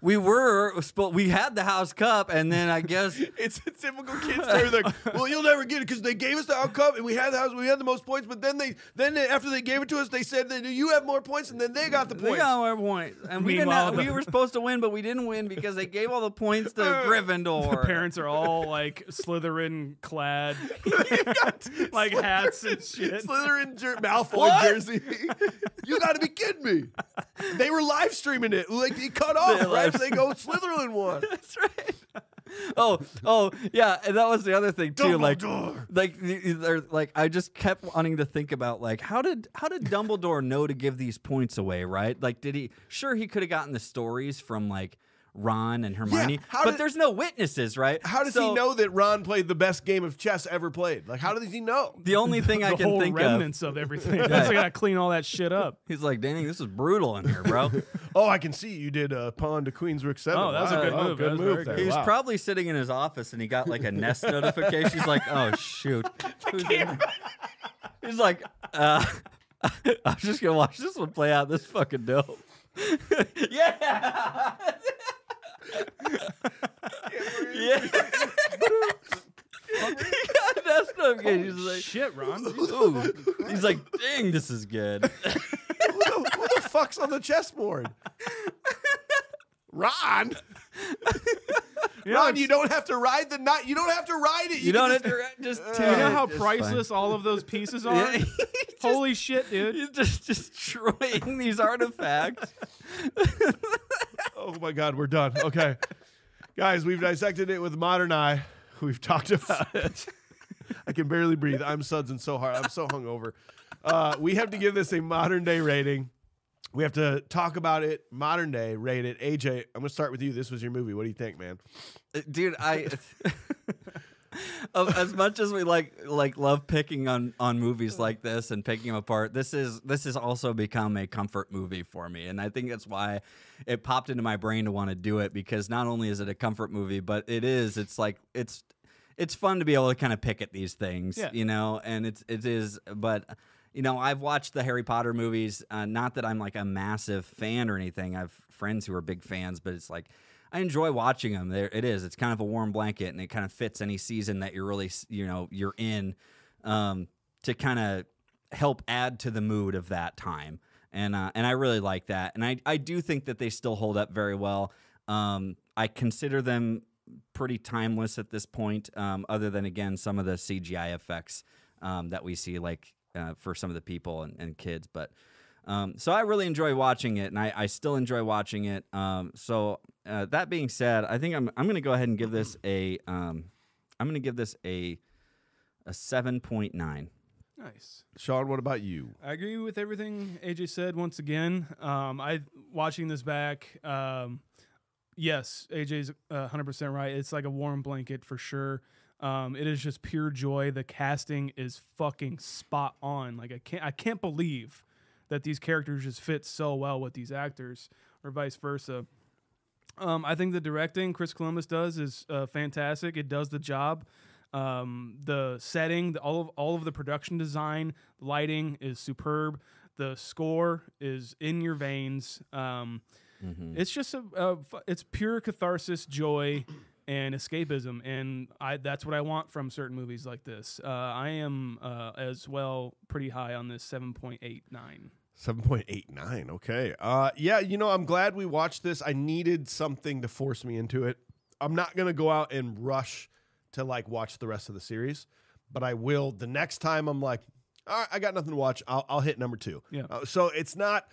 we had the house cup, and then I guess it's a typical kid story. Like, well, you'll never get it because they gave us the house cup, and we had the house, we had the most points. But then after they gave it to us, they said that you have more points, and then they got the points. They got more points, and we were supposed to win, but we didn't win because they gave all the points to Gryffindor. The parents are all like Slytherin clad, like hats and shit. Slytherin Malfoy jersey. You got to be kidding me! They were live streaming it. Like, he cut off right as they go Slytherin won. That's right. Oh, yeah, and that was the other thing too. Like I just kept wanting to think about like how did Dumbledore know to give these points away, right? Like, did he? Sure, he could have gotten the stories from like Ron and Hermione, but there's no witnesses, right? How does he know that Ron played the best game of chess ever played? Like, how does he know? The only thing I can think remnants of everything. That's I got to clean all that shit up. He's like, Dane, this is brutal in here, bro. Oh, I can see you did pawn to Queen's Rook 7. Oh, that was a good move. Good move there. He's probably sitting in his office and he got like a Nest notification. He's like, oh shoot. He's like, I'm just gonna watch this one play out. This fucking dope. Yeah. Yeah. He got a Nest notification. He's like, shit, Ron. Ooh. He's like, dang, this is good. Who the fuck's on the chessboard? Ron. Ron, you don't have to ride the knot. You don't have to ride it. You don't have to just. You know how priceless all of those pieces are? Yeah, holy shit, dude! He's just destroying these artifacts. Oh my God, we're done. Okay, guys, we've dissected it with modern eye. We've talked about it. I can barely breathe. I'm sudsing so hard. I'm so hungover. We have to give this a modern day rating. We have to talk about it, modern day, rate it. AJ, I'm going to start with you. This was your movie. What do you think, man? Dude, as much as we like love picking on movies like this and picking them apart, this has also become a comfort movie for me. And I think that's why it popped into my brain to want to do it, because not only is it a comfort movie, but it's fun to be able to kind of pick at these things, you know, and it is, but you know, I've watched the Harry Potter movies. Not that I'm like a massive fan or anything. I have friends who are big fans, but it's like I enjoy watching them. It's kind of a warm blanket, and it kind of fits any season that you're really, you know, you're in, to kind of help add to the mood of that time. And I really like that. And I do think that they still hold up very well. I consider them pretty timeless at this point, other than, again, some of the CGI effects that we see, like, for some of the people and kids. But so I really enjoy watching it, and I still enjoy watching it. So that being said, I think I'm going to go ahead and give this a 7.9. Nice. Shaun, what about you? I agree with everything AJ said once again. Watching this back, yes, AJ's 100% right. It's like a warm blanket for sure. It is just pure joy. The casting is fucking spot on. Like I can't believe that these characters just fit so well with these actors, or vice versa. I think the directing Chris Columbus does is fantastic. It does the job. The setting, all of the production design, lighting is superb. The score is in your veins. It's just it's pure catharsis, joy, and escapism, and that's what I want from certain movies like this. I am as well pretty high on this 7.89. 7.89. Okay. Yeah, you know, I'm glad we watched this. I needed something to force me into it. I'm not gonna go out and rush to like watch the rest of the series, but I will the next time. I'm like, all right, I got nothing to watch. I'll hit number 2. Yeah. So it's not.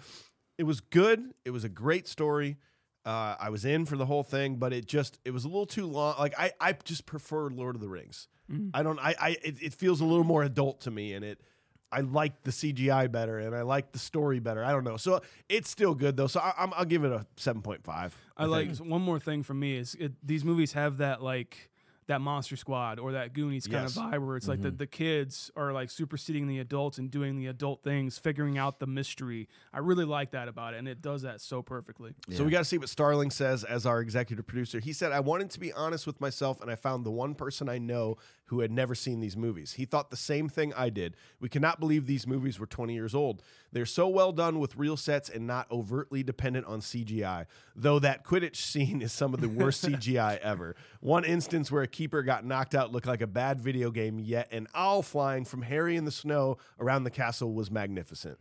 It was good. It was a great story. I was in for the whole thing, but it was a little too long. Like I just prefer Lord of the Rings. It feels a little more adult to me, and I like the CGI better, and I like the story better. I don't know. So it's still good though. So I'll give it a 7.5. I like one more thing from me is these movies have that that Monster Squad or that Goonies kind of vibe where it's like the kids are like superseding the adults and doing the adult things, figuring out the mystery. I really like that about it, and it does that so perfectly. Yeah. So we got to see what Starling says as our executive producer. He said, I wanted to be honest with myself, and I found the one person I know who had never seen these movies. He thought the same thing I did. We cannot believe these movies were 20 years old. They're so well done with real sets and not overtly dependent on CGI, though that Quidditch scene is some of the worst CGI ever. One instance where a keeper got knocked out looked like a bad video game, yet an owl flying from Harry in the snow around the castle was magnificent.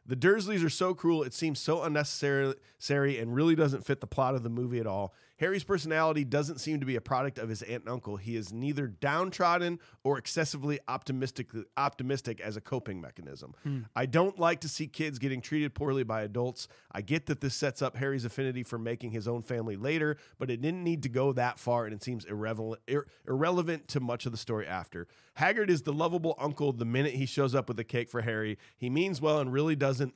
The Dursleys are so cruel, it seems so unnecessary and really doesn't fit the plot of the movie at all. Harry's personality doesn't seem to be a product of his aunt and uncle. He is neither downtrodden or excessively optimistic as a coping mechanism. I don't like to see kids getting treated poorly by adults. I get that this sets up Harry's affinity for making his own family later, but it didn't need to go that far, and it seems irrelevant to much of the story after. Hagrid is the lovable uncle the minute he shows up with a cake for Harry. He means well and really doesn't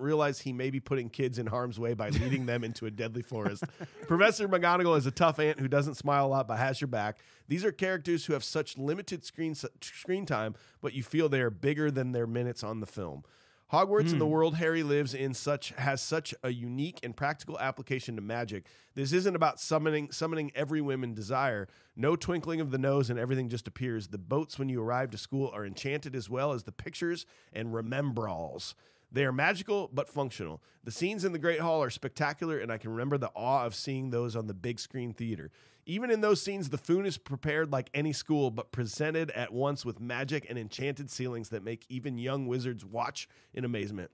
realize he may be putting kids in harm's way by leading them into a deadly forest. Professor McGonagall is a tough aunt who doesn't smile a lot but has your back. These are characters who have such limited screen time, but you feel they are bigger than their minutes on the film. Hogwarts and the world Harry lives in has such a unique and practical application to magic. This isn't about summoning every woman desire. No twinkling of the nose and everything just appears. The boats when you arrive to school are enchanted as well as the pictures and remembralls. They are magical but functional. The scenes in the Great Hall are spectacular, and I can remember the awe of seeing those on the big screen theater. Even in those scenes, the Foon is prepared like any school, but presented at once with magic and enchanted ceilings that make even young wizards watch in amazement.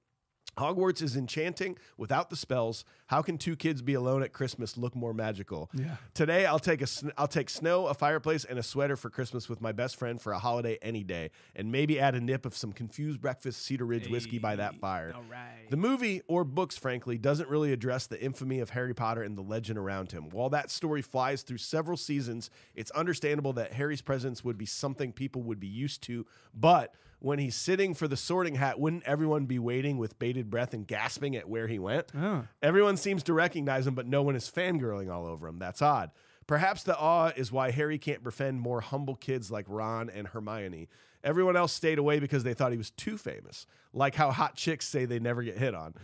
Hogwarts is enchanting without the spells. How can two kids be alone at Christmas look more magical? Yeah. Today, I'll take snow, a fireplace, and a sweater for Christmas with my best friend for a holiday any day, and maybe add a nip of some Confused Breakfast Cedar Ridge whiskey by that fire. All right. The movie, or books, frankly, doesn't really address the infamy of Harry Potter and the legend around him. While that story flies through several seasons, it's understandable that Harry's presence would be something people would be used to, but when he's sitting for the Sorting Hat, wouldn't everyone be waiting with bated breath and gasping at where he went? Oh. Everyone seems to recognize him, but no one is fangirling all over him. That's odd. Perhaps the awe is why Harry can't befriend more humble kids like Ron and Hermione. Everyone else stayed away because they thought he was too famous, like how hot chicks say they never get hit on.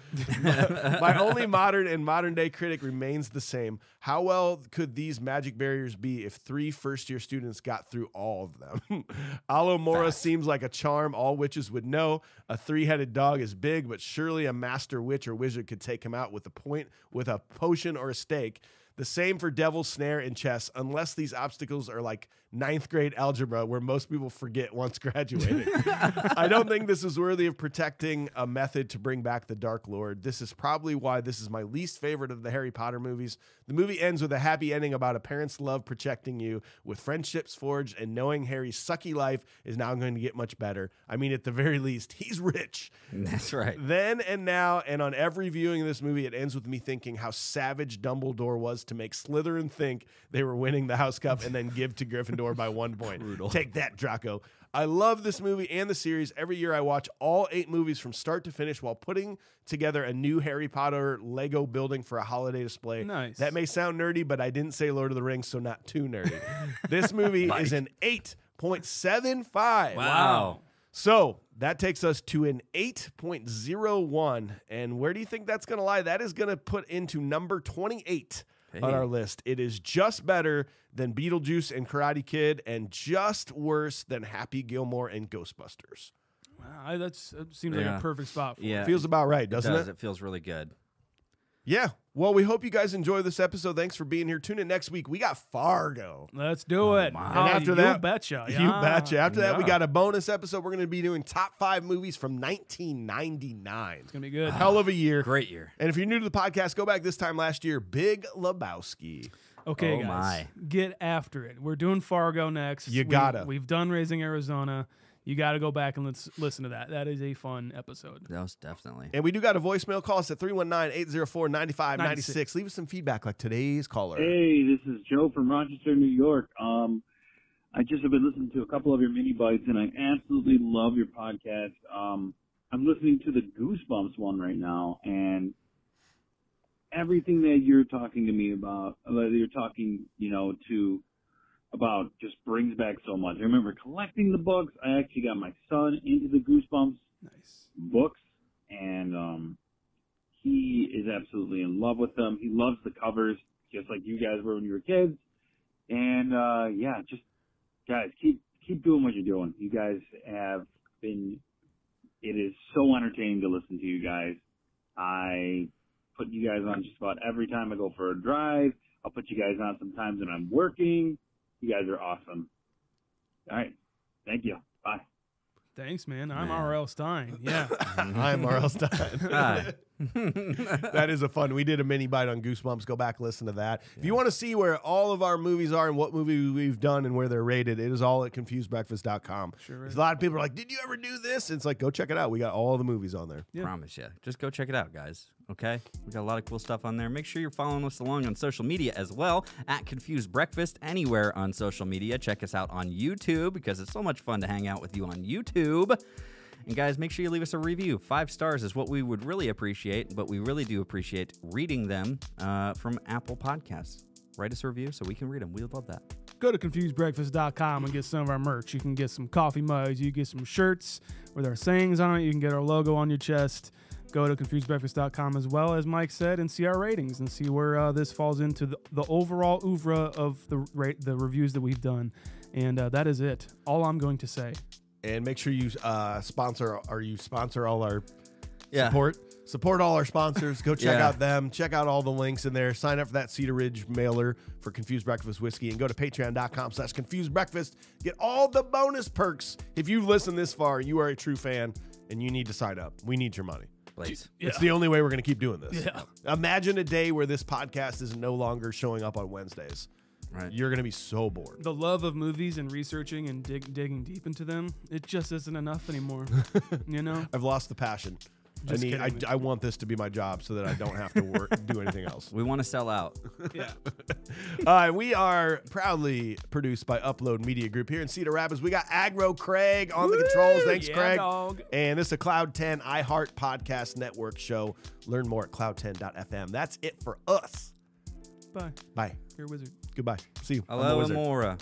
My only modern-day critic remains the same. How well could these magic barriers be if 3 first-year students got through all of them? Aloe Mora seems like a charm all witches would know. A 3-headed dog is big, but surely a master witch or wizard could take him out with a potion or a stake. The same for Devil's Snare and chess, unless these obstacles are like 9th grade algebra where most people forget once graduating. I don't think this is worthy of protecting a method to bring back the Dark Lord. This is probably why this is my least favorite of the Harry Potter movies. The movie ends with a happy ending about a parent's love protecting you, with friendships forged, and knowing Harry's sucky life is now going to get much better. I mean, at the very least, he's rich. That's right. Then and now, and on every viewing of this movie, it ends with me thinking how savage Dumbledore was to make Slytherin think they were winning the House Cup and then give to Gryffindor by 1 point. Brutal. Take that, Draco. I love this movie and the series. Every year I watch all 8 movies from start to finish while putting together a new Harry Potter Lego building for a holiday display. Nice. That may sound nerdy, but I didn't say Lord of the Rings, so not too nerdy. This movie is an 8.75. Wow. So that takes us to an 8.01. And where do you think that's going to lie? That is going to put into number 28 on our list. It is just better than Beetlejuice and Karate Kid and just worse than Happy Gilmore and Ghostbusters. Wow, that seems like a perfect spot for it. Feels about right, doesn't it? It feels really good. Yeah. Well, we hope you guys enjoy this episode. Thanks for being here. Tune in next week. We got Fargo. Let's do it. And after that, you betcha. You betcha. After that, we got a bonus episode. We're going to be doing top 5 movies from 1999. It's going to be good. Hell of a year. Great year. And if you're new to the podcast, go back this time last year. Big Lebowski. Okay, guys. Get after it. We're doing Fargo next. You gotta. We've done Raising Arizona. You got to go back and let's listen to that. That is a fun episode. That was definitely. And we do got a voicemail. Call us at 319-804-9596. Leave us some feedback like today's caller. Hey, this is Joe from Rochester, New York. I just have been listening to a couple of your mini bites, and I absolutely love your podcast. I'm listening to the Goosebumps one right now, and everything that you're talking to me about, you're talking, to about just brings back so much. I remember collecting the books. I actually got my son into the Goosebumps books, and he is absolutely in love with them. He loves the covers, just like you guys were when you were kids. And yeah, just guys, keep doing what you're doing. You guys have been. It is so entertaining to listen to you guys. I put you guys on just about every time I go for a drive. I'll put you guys on sometimes when I'm working. You guys are awesome. All right. Thank you. Bye. Thanks, man. I'm R.L. Stein. Yeah. I'm R.L. Stein. Hi. That is a fun. We did a mini bite on Goosebumps. Go back, listen to that. If you want to see where all of our movies are and what movie we've done and where they're rated, it is all at confusedbreakfast.com. Sure is. A lot of people are like, did you ever do this? It's like, go check it out. We got all the movies on there. Yeah. Promise you. Just go check it out, guys. Okay? We got a lot of cool stuff on there. Make sure you're following us along on social media as well, at Confused Breakfast, anywhere on social media. Check us out on YouTube because it's so much fun to hang out with you on YouTube. And guys, make sure you leave us a review. 5 stars is what we would really appreciate, but we really do appreciate reading them from Apple Podcasts. Write us a review so we can read them. We would love that. Go to confusedbreakfast.com and get some of our merch. You can get some coffee mugs. You can get some shirts with our sayings on it. You can get our logo on your chest. Go to confusedbreakfast.com as well, as Mike said, and see our ratings and see where this falls into the overall oeuvre of the reviews that we've done. And that is it. All I'm going to say. And make sure you sponsor all our support all our sponsors. Go check out them. Check out all the links in there. Sign up for that Cedar Ridge mailer for Confused Breakfast Whiskey and go to patreon.com/confusedbreakfast. Get all the bonus perks. If you've listened this far, you are a true fan and you need to sign up. We need your money. Please. Yeah. It's the only way we're going to keep doing this. Yeah. Imagine a day where this podcast is no longer showing up on Wednesdays. Right. You're going to be so bored. The love of movies and researching and digging deep into them, it just isn't enough anymore. You know? I've lost the passion. I want this to be my job so that I don't have to do anything else. We want to sell out. Yeah. We are proudly produced by Upload Media Group here in Cedar Rapids. We got Aggro Craig on the controls. Thanks, Craig. Dog. And this is a Cloud 10 iHeart Podcast Network show. Learn more at cloud10.fm. That's it for us. Bye. Bye. You're a wizard. Goodbye. See you. Hello, I'm the wizard. Amora.